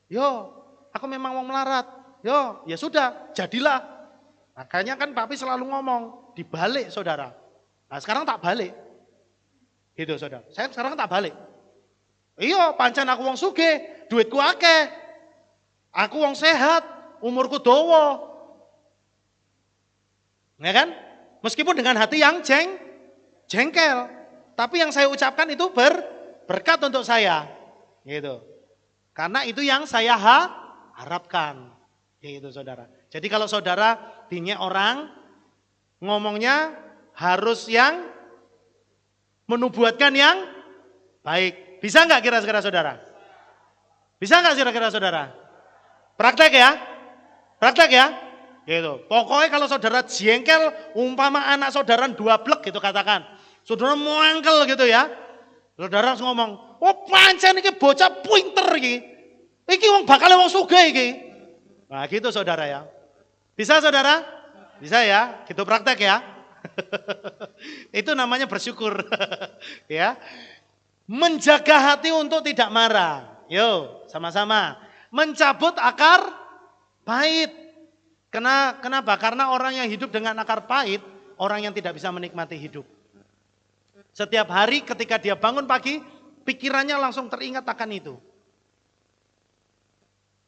Yo, aku memang wong melarat. Yo, ya sudah, jadilah." Makanya kan Papi selalu ngomong, dibalik saudara. Nah sekarang tak balik. Gitu saudara. Saya sekarang tak balik. Iya, pancen aku wong sugih, duitku akeh. Aku wong sehat, umurku dawa. Ya kan? Meskipun dengan hati yang jengkel. Tapi yang saya ucapkan itu berkat untuk saya. Gitu. Karena itu yang saya harapkan. Gitu saudara. Jadi kalau saudara dinya orang ngomongnya harus yang menubuatkan yang baik. Bisa enggak kira-kira saudara? Bisa enggak kira-kira saudara? Praktek ya? Praktek ya? Gitu. Pokoknya kalau saudara jengkel, umpama anak saudara 2 blek gitu katakan. Saudara muangkel gitu ya. Saudara harus ngomong, "Oh pancen iki bocah pinter iki. Iki wong bakal wong sugih iki." Nah gitu saudara ya. Bisa saudara? Bisa ya? Gitu praktek ya? Itu namanya bersyukur. Ya. Menjaga hati untuk tidak marah. Yo, sama-sama. Mencabut akar pahit. Kenapa? Karena orang yang hidup dengan akar pahit, orang yang tidak bisa menikmati hidup. Setiap hari ketika dia bangun pagi, pikirannya langsung teringat akan itu.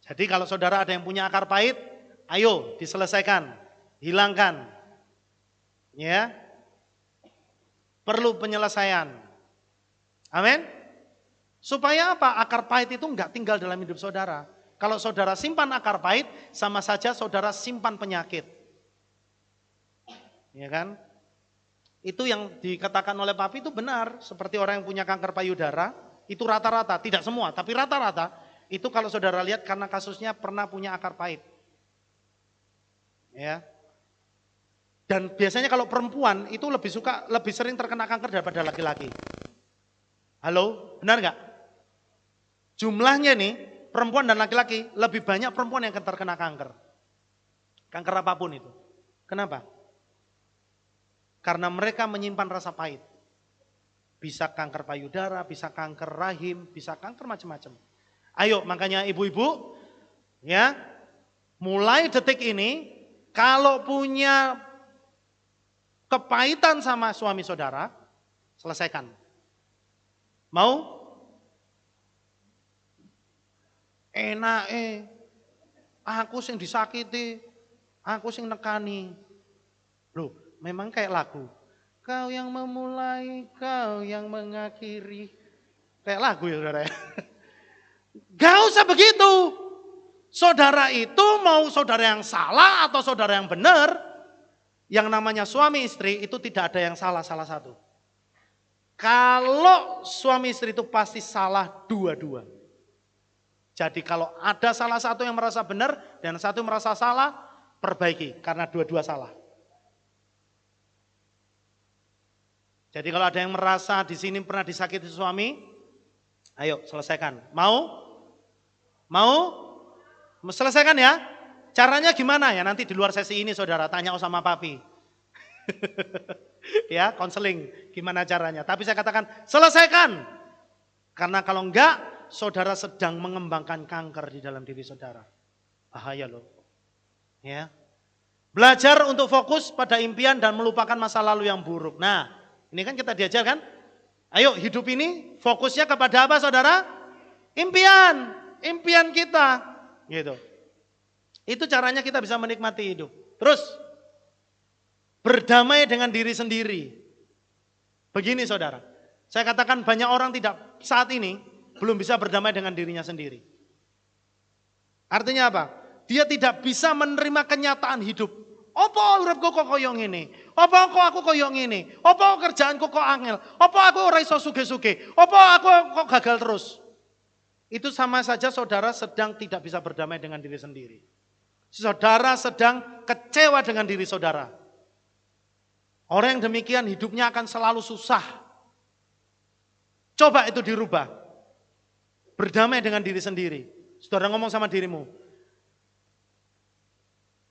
Jadi kalau saudara ada yang punya akar pahit, ayo diselesaikan, hilangkan. Ya. Perlu penyelesaian. Amin. Supaya apa? Akar pahit itu enggak tinggal dalam hidup saudara. Kalau saudara simpan akar pahit, sama saja saudara simpan penyakit. Ya kan? Itu yang dikatakan oleh Papi itu benar. Seperti orang yang punya kanker payudara, itu rata-rata, tidak semua, tapi rata-rata. Itu kalau saudara lihat karena kasusnya pernah punya akar pahit. Ya. Dan biasanya kalau perempuan itu lebih sering terkena kanker daripada laki-laki. Halo, benar nggak? Jumlahnya nih, perempuan dan laki-laki, lebih banyak perempuan yang terkena kanker. Kanker apapun itu. Kenapa? Karena mereka menyimpan rasa pahit. Bisa kanker payudara, bisa kanker rahim, bisa kanker macam-macam. Ayo, makanya ibu-ibu, ya, mulai detik ini, kalau punya kepahitan sama suami saudara, selesaikan. Mau? Enak aku sing disakiti, aku sing nekani. Loh, memang kayak lagu. Kau yang memulai, kau yang mengakhiri. Kayak lagu ya saudara. Gak usah begitu. Saudara itu mau saudara yang salah atau saudara yang benar, yang namanya suami istri itu tidak ada yang salah satu. Kalau suami istri itu pasti salah dua-dua. Jadi kalau ada salah satu yang merasa benar dan satu yang merasa salah, perbaiki karena dua-dua salah. Jadi kalau ada yang merasa di sini pernah disakiti suami, ayo selesaikan. Mau? Selesaikan ya? Caranya gimana ya? Nanti di luar sesi ini saudara tanya sama Papi. Ya, konseling gimana caranya. Tapi saya katakan selesaikan. Karena kalau enggak, saudara sedang mengembangkan kanker di dalam diri saudara. Bahaya loh. Ya. Belajar untuk fokus pada impian dan melupakan masa lalu yang buruk. Nah, ini kan kita diajarkan. Ayo hidup ini fokusnya kepada apa saudara? Impian. Impian kita. Gitu. Itu caranya kita bisa menikmati hidup. Terus, berdamai dengan diri sendiri. Begini saudara. Saya katakan banyak orang saat ini belum bisa berdamai dengan dirinya sendiri. Artinya apa? Dia tidak bisa menerima kenyataan hidup. Apa uripku kok koyo ngene? Apa kok aku koyo ngene? Apa kerjaanku kok angel? Apa aku ora iso sugih-sugih? Apa aku kok gagal terus? Itu sama saja saudara sedang tidak bisa berdamai dengan diri sendiri. Saudara sedang kecewa dengan diri saudara. Orang yang demikian hidupnya akan selalu susah. Coba itu dirubah. Berdamai dengan diri sendiri. Saudara ngomong sama dirimu.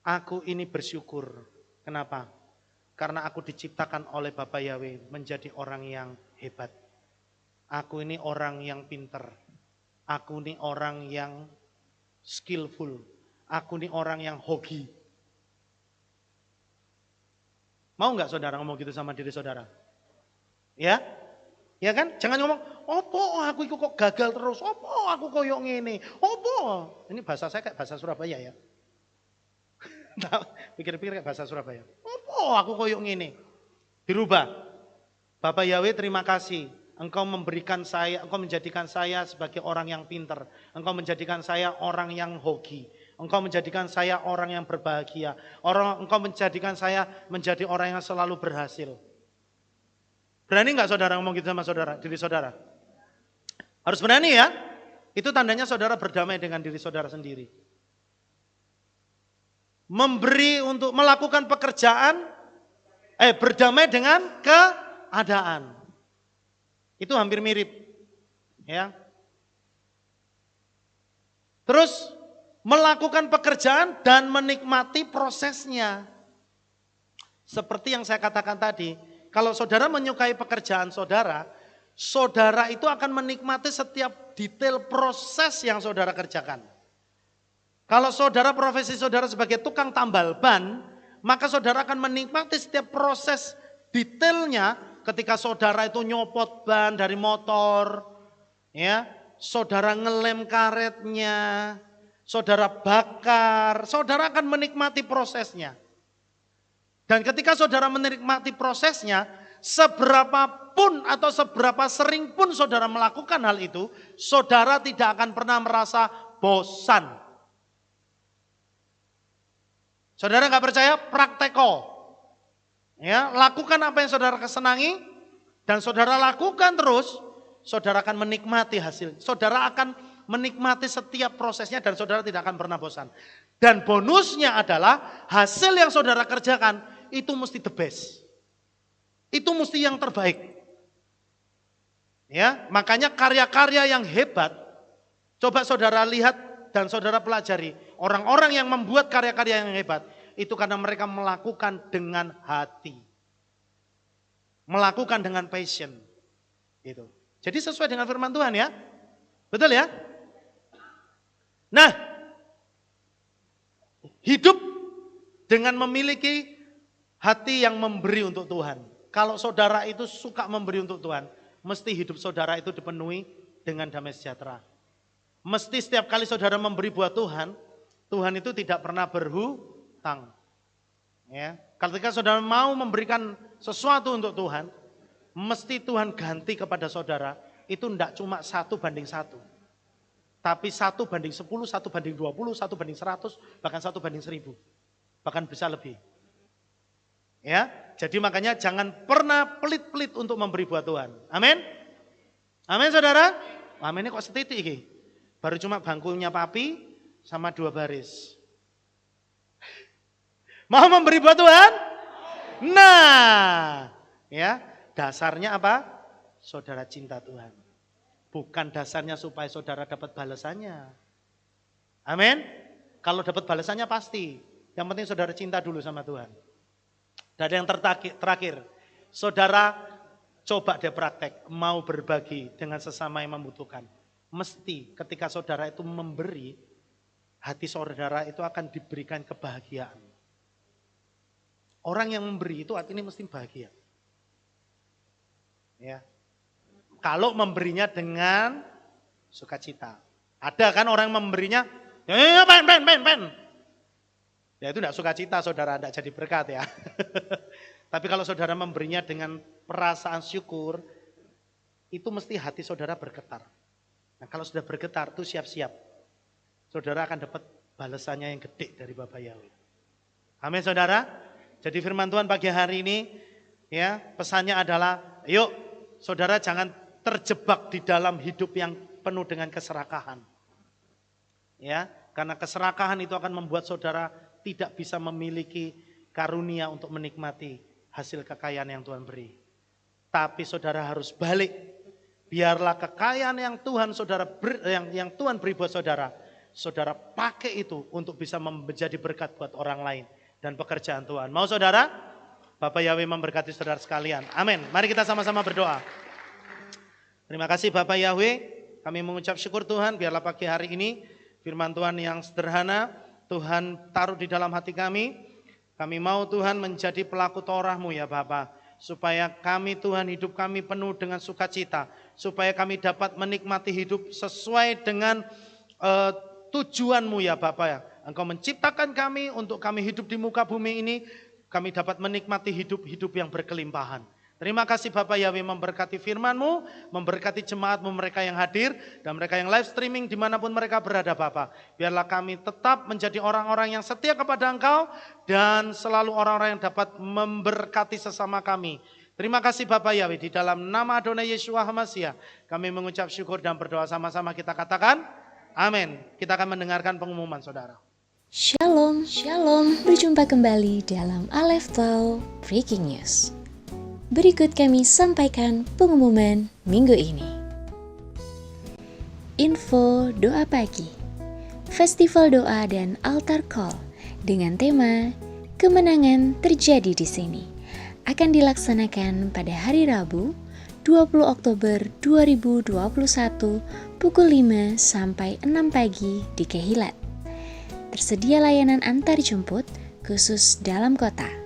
Aku ini bersyukur. Kenapa? Karena aku diciptakan oleh Bapa Yahweh menjadi orang yang hebat. Aku ini orang yang pinter. Aku ini orang yang skillful. Aku ini orang yang hoki. Mau nggak saudara ngomong gitu sama diri saudara? Ya? Ya kan? Jangan ngomong, opo aku itu kok gagal terus, opo aku koyok ngene, opo. Ini bahasa saya kayak bahasa Surabaya ya. Pikir-pikir kayak bahasa Surabaya. Opo aku koyok ngene. Dirubah. Bapak Yahweh terima kasih. Engkau menjadikan saya sebagai orang yang pinter. Engkau menjadikan saya orang yang hoki. Engkau menjadikan saya orang yang berbahagia. Engkau menjadikan saya menjadi orang yang selalu berhasil. Berani nggak saudara ngomong gitu sama saudara, diri saudara? Harus berani ya. Itu tandanya saudara berdamai dengan diri saudara sendiri. Memberi untuk melakukan pekerjaan, berdamai dengan keadaan. Itu hampir mirip. Ya. Terus melakukan pekerjaan dan menikmati prosesnya. Seperti yang saya katakan tadi, kalau saudara menyukai pekerjaan saudara, saudara itu akan menikmati setiap detail proses yang saudara kerjakan. Kalau saudara profesi saudara sebagai tukang tambal ban, maka saudara akan menikmati setiap proses detailnya ketika saudara itu nyopot ban dari motor, ya, saudara ngelem karetnya, saudara bakar, saudara akan menikmati prosesnya. Dan ketika saudara menikmati prosesnya, seberapapun atau seberapa sering pun saudara melakukan hal itu, saudara tidak akan pernah merasa bosan. Saudara nggak percaya? Prakteko. Ya, lakukan apa yang saudara kesenangi dan saudara lakukan terus, saudara akan menikmati hasil. Saudara akan menikmati setiap prosesnya dan saudara tidak akan pernah bosan. Dan bonusnya adalah hasil yang saudara kerjakan itu mesti the best. Itu mesti yang terbaik. Ya, makanya karya-karya yang hebat coba saudara lihat dan saudara pelajari. Orang-orang yang membuat karya-karya yang hebat itu karena mereka melakukan dengan hati. Melakukan dengan passion. Gitu. Jadi sesuai dengan firman Tuhan ya. Betul ya? Nah, hidup dengan memiliki hati yang memberi untuk Tuhan. Kalau saudara itu suka memberi untuk Tuhan, mesti hidup saudara itu dipenuhi dengan damai sejahtera. Mesti setiap kali saudara memberi buat Tuhan, Tuhan itu tidak pernah berhutang. Ya, ketika saudara mau memberikan sesuatu untuk Tuhan, mesti Tuhan ganti kepada saudara, itu tidak cuma 1:1. Tapi 1:10, 1:20, 1:100, bahkan 1:1000. Bahkan bisa lebih. Ya, jadi makanya jangan pernah pelit-pelit untuk memberi buat Tuhan. Amin. Amin saudara. Amin ini kok setitik ini. Baru cuma bangkunya papi sama 2 baris. Mau memberi buat Tuhan? Nah, ya dasarnya apa? Saudara cinta Tuhan. Bukan dasarnya supaya saudara dapat balasannya. Amin. Kalau dapat balasannya pasti. Yang penting saudara cinta dulu sama Tuhan. Dan yang terakhir, saudara coba deh praktek, mau berbagi dengan sesama yang membutuhkan. Mesti ketika saudara itu memberi, hati saudara itu akan diberikan kebahagiaan. Orang yang memberi itu artinya mesti bahagia. Ya. Kalau memberinya dengan sukacita. Ada kan orang memberinya, pen. Ya itu enggak sukacita, saudara, enggak jadi berkat ya. Tapi kalau saudara memberinya dengan perasaan syukur, itu mesti hati saudara bergetar. Nah kalau sudah bergetar, itu siap-siap. Saudara akan dapat balasannya yang gede dari Bapak Yahweh. Amin saudara. Jadi firman Tuhan pagi hari ini, ya pesannya adalah, yuk saudara jangan terjebak di dalam hidup yang penuh dengan keserakahan. Ya, karena keserakahan itu akan membuat saudara tidak bisa memiliki karunia untuk menikmati hasil kekayaan yang Tuhan beri. Tapi saudara harus balik. Biarlah kekayaan yang Tuhan yang Tuhan beri buat saudara, saudara pakai itu untuk bisa menjadi berkat buat orang lain dan pekerjaan Tuhan. Mau saudara? Bapak Yahweh memberkati saudara sekalian. Amin. Mari kita sama-sama berdoa. Terima kasih Bapak Yahweh. Kami mengucap syukur Tuhan, biarlah pagi hari ini firman Tuhan yang sederhana Tuhan taruh di dalam hati kami. Kami mau Tuhan menjadi pelaku Torah-Mu ya Bapa. Supaya kami Tuhan hidup kami penuh dengan sukacita. Supaya kami dapat menikmati hidup sesuai dengan tujuan-Mu ya Bapa ya. Engkau menciptakan kami untuk kami hidup di muka bumi ini. Kami dapat menikmati hidup-hidup yang berkelimpahan. Terima kasih Bapak Yahweh memberkati firman-Mu, memberkati jemaat-Mu mereka yang hadir, dan mereka yang live streaming dimanapun mereka berada Bapak. Biarlah kami tetap menjadi orang-orang yang setia kepada Engkau, dan selalu orang-orang yang dapat memberkati sesama kami. Terima kasih Bapak Yahweh, di dalam nama Adonai Yeshua HaMashiach, kami mengucap syukur dan berdoa sama-sama kita katakan, amin. Kita akan mendengarkan pengumuman saudara. Shalom, shalom. Berjumpa kembali dalam Aleph Tau Breaking News. Berikut kami sampaikan pengumuman minggu ini. Info doa pagi, festival doa dan altar call dengan tema kemenangan terjadi di sini akan dilaksanakan pada hari Rabu 20 Oktober 2021 pukul 5 sampai 6 pagi di Kehilat. Tersedia layanan antar jemput khusus dalam kota.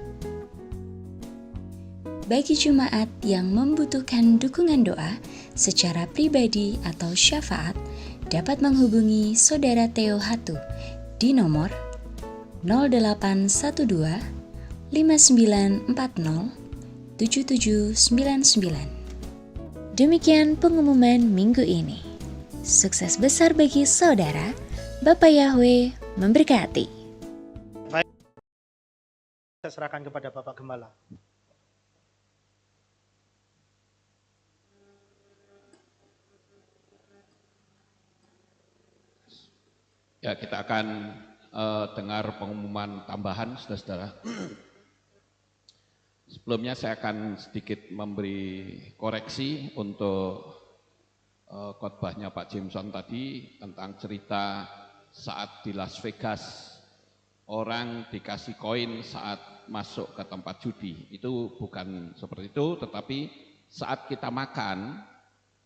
Bagi jemaat yang membutuhkan dukungan doa secara pribadi atau syafaat, dapat menghubungi Saudara Theo Hatu di nomor 0812 5940 7799. Demikian pengumuman minggu ini. Sukses besar bagi saudara. Bapak Yahweh memberkati. Baik, saya serahkan kepada Bapak Gembala. Ya, kita akan dengar pengumuman tambahan, saudara-saudara. Sebelumnya saya akan sedikit memberi koreksi untuk khotbahnya Pak Jameson tadi tentang cerita saat di Las Vegas orang dikasih koin saat masuk ke tempat judi. Itu bukan seperti itu, tetapi saat kita makan,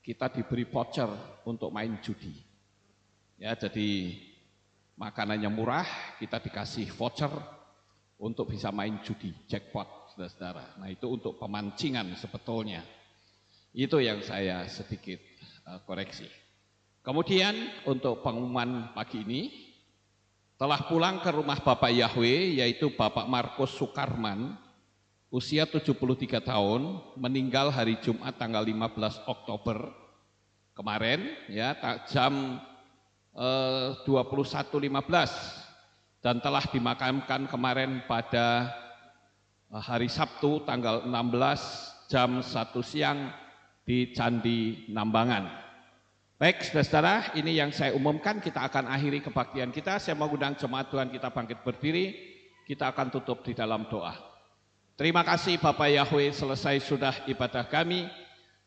kita diberi voucher untuk main judi. Ya, jadi makanannya murah, kita dikasih voucher untuk bisa main judi, jackpot, saudara-saudara. Nah itu untuk pemancingan sebetulnya. Itu yang saya sedikit koreksi. Kemudian untuk pengumuman pagi ini, telah pulang ke rumah Bapak Yahweh, yaitu Bapak Markus Sukarman, usia 73 tahun, meninggal hari Jumat tanggal 15 Oktober kemarin, ya jam 21.15, dan telah dimakamkan kemarin pada hari Sabtu tanggal 16 jam 1 siang di Candi Nambangan. Baik saudara-saudara, ini yang saya umumkan. Kita akan akhiri kebaktian kita. Saya mengundang jemaat Tuhan kita bangkit berdiri. Kita akan tutup di dalam doa. Terima kasih Bapak Yahweh, selesai sudah ibadah kami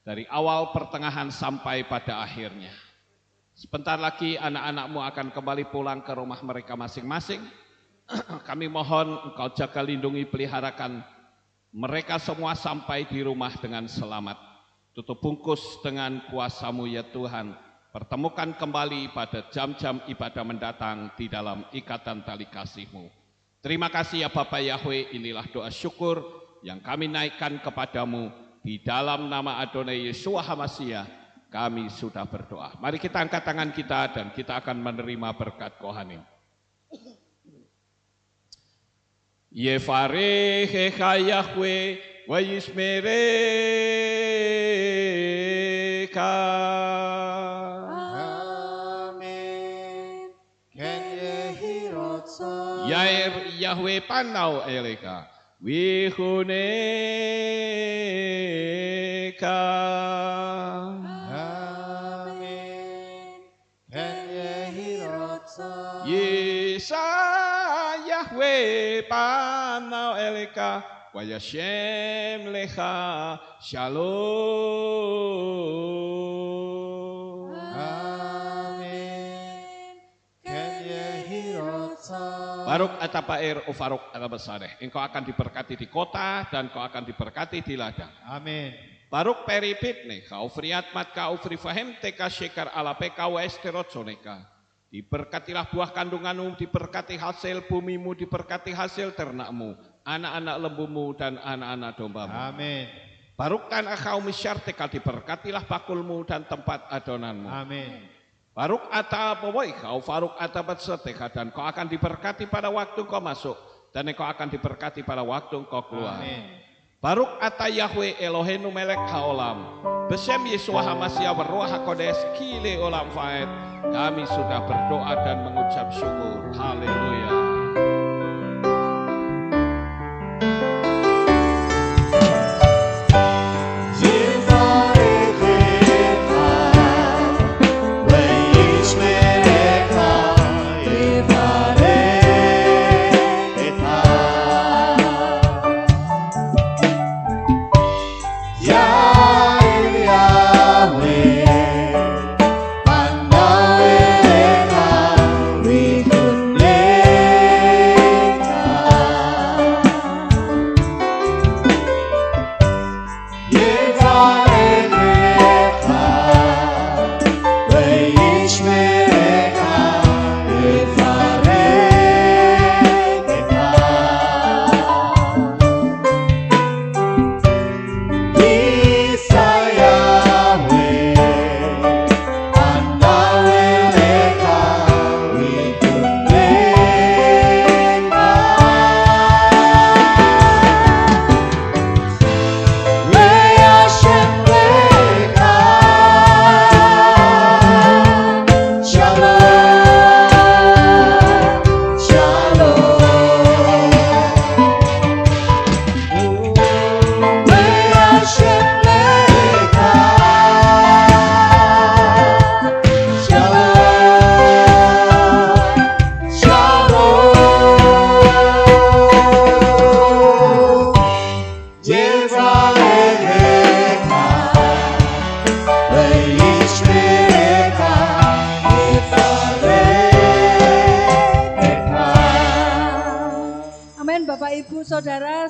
dari awal pertengahan sampai pada akhirnya. Sebentar lagi anak-anak-Mu akan kembali pulang ke rumah mereka masing-masing. Kami mohon Engkau jaga, lindungi, peliharakan mereka semua sampai di rumah dengan selamat. Tutup bungkus dengan kuasa-Mu ya Tuhan. Pertemukan kembali pada jam-jam ibadah mendatang di dalam ikatan tali kasih-Mu. Terima kasih ya Bapa Yahweh, inilah doa syukur yang kami naikkan kepadamu. Di dalam nama Adonai Yeshua HaMashiach kami sudah berdoa. Mari kita angkat tangan kita dan kita akan menerima berkat Kohanim. Yevarechecha Yahweh wa yishmerecha. Amen. Ken yehirotza. Yair Yahweh panau eleka. Wihuneka. Amen. Ken yehirotza. Yesa Yahweh panau eleka. Wayashem lecha shalom. Amen. Ken yehirotza. Baruk atapair ufaruk atabasareh. Engkau akan diberkati di kota dan kau akan diberkati di ladang. Amin. Baruk peripitne kau friat mat kau frifahem teka shekar alapeka wa esterotsoneka. Diberkatilah buah kandunganmu, diberkati hasil bumimu, diberkati hasil ternakmu, anak-anak lembumu dan anak-anak dombamu. Amin. Barukkan akau misyarteka, diberkatilah bakulmu dan tempat adonanmu. Amin. Baruk ata pawai kau faruk ata batseteka, dan kau akan diberkati pada waktu kau masuk dan kau akan diberkati pada waktu kau keluar. Amin. Baruk ata Yahweh Eloheinu melek haolam. Besem Yeshua HaMashiach berruah hakodes kile olam faed. Kami sudah berdoa dan mengucap syukur. Haleluya. Saudara.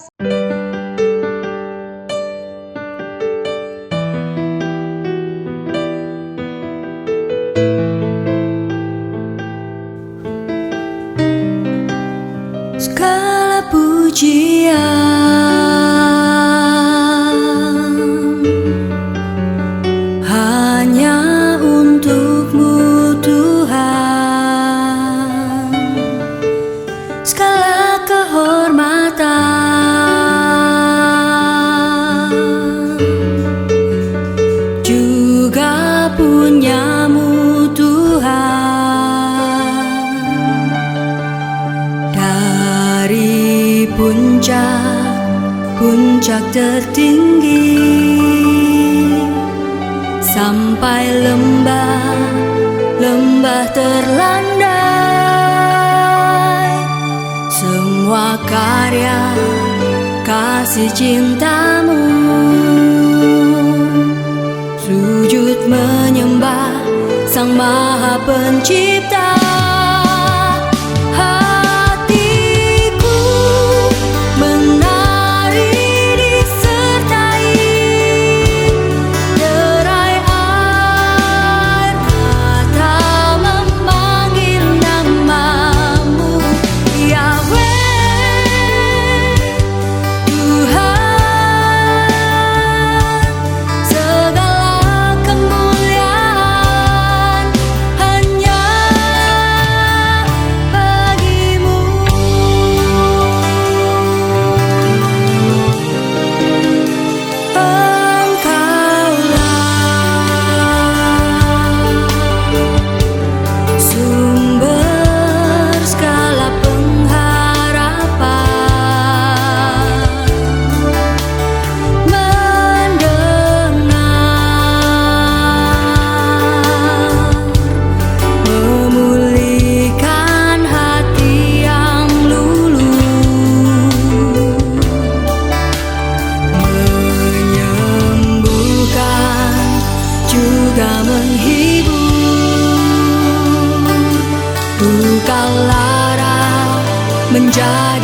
Segala pujian hanya untuk-Mu Tuhan, segala kehormatan juga punya-Mu Tuhan. Dari puncak tertinggi sampai lembah terlandai, semua karya kasih cinta-Mu, sujud menyembah Sang Maha Pencipta. Hatiku menari menjadi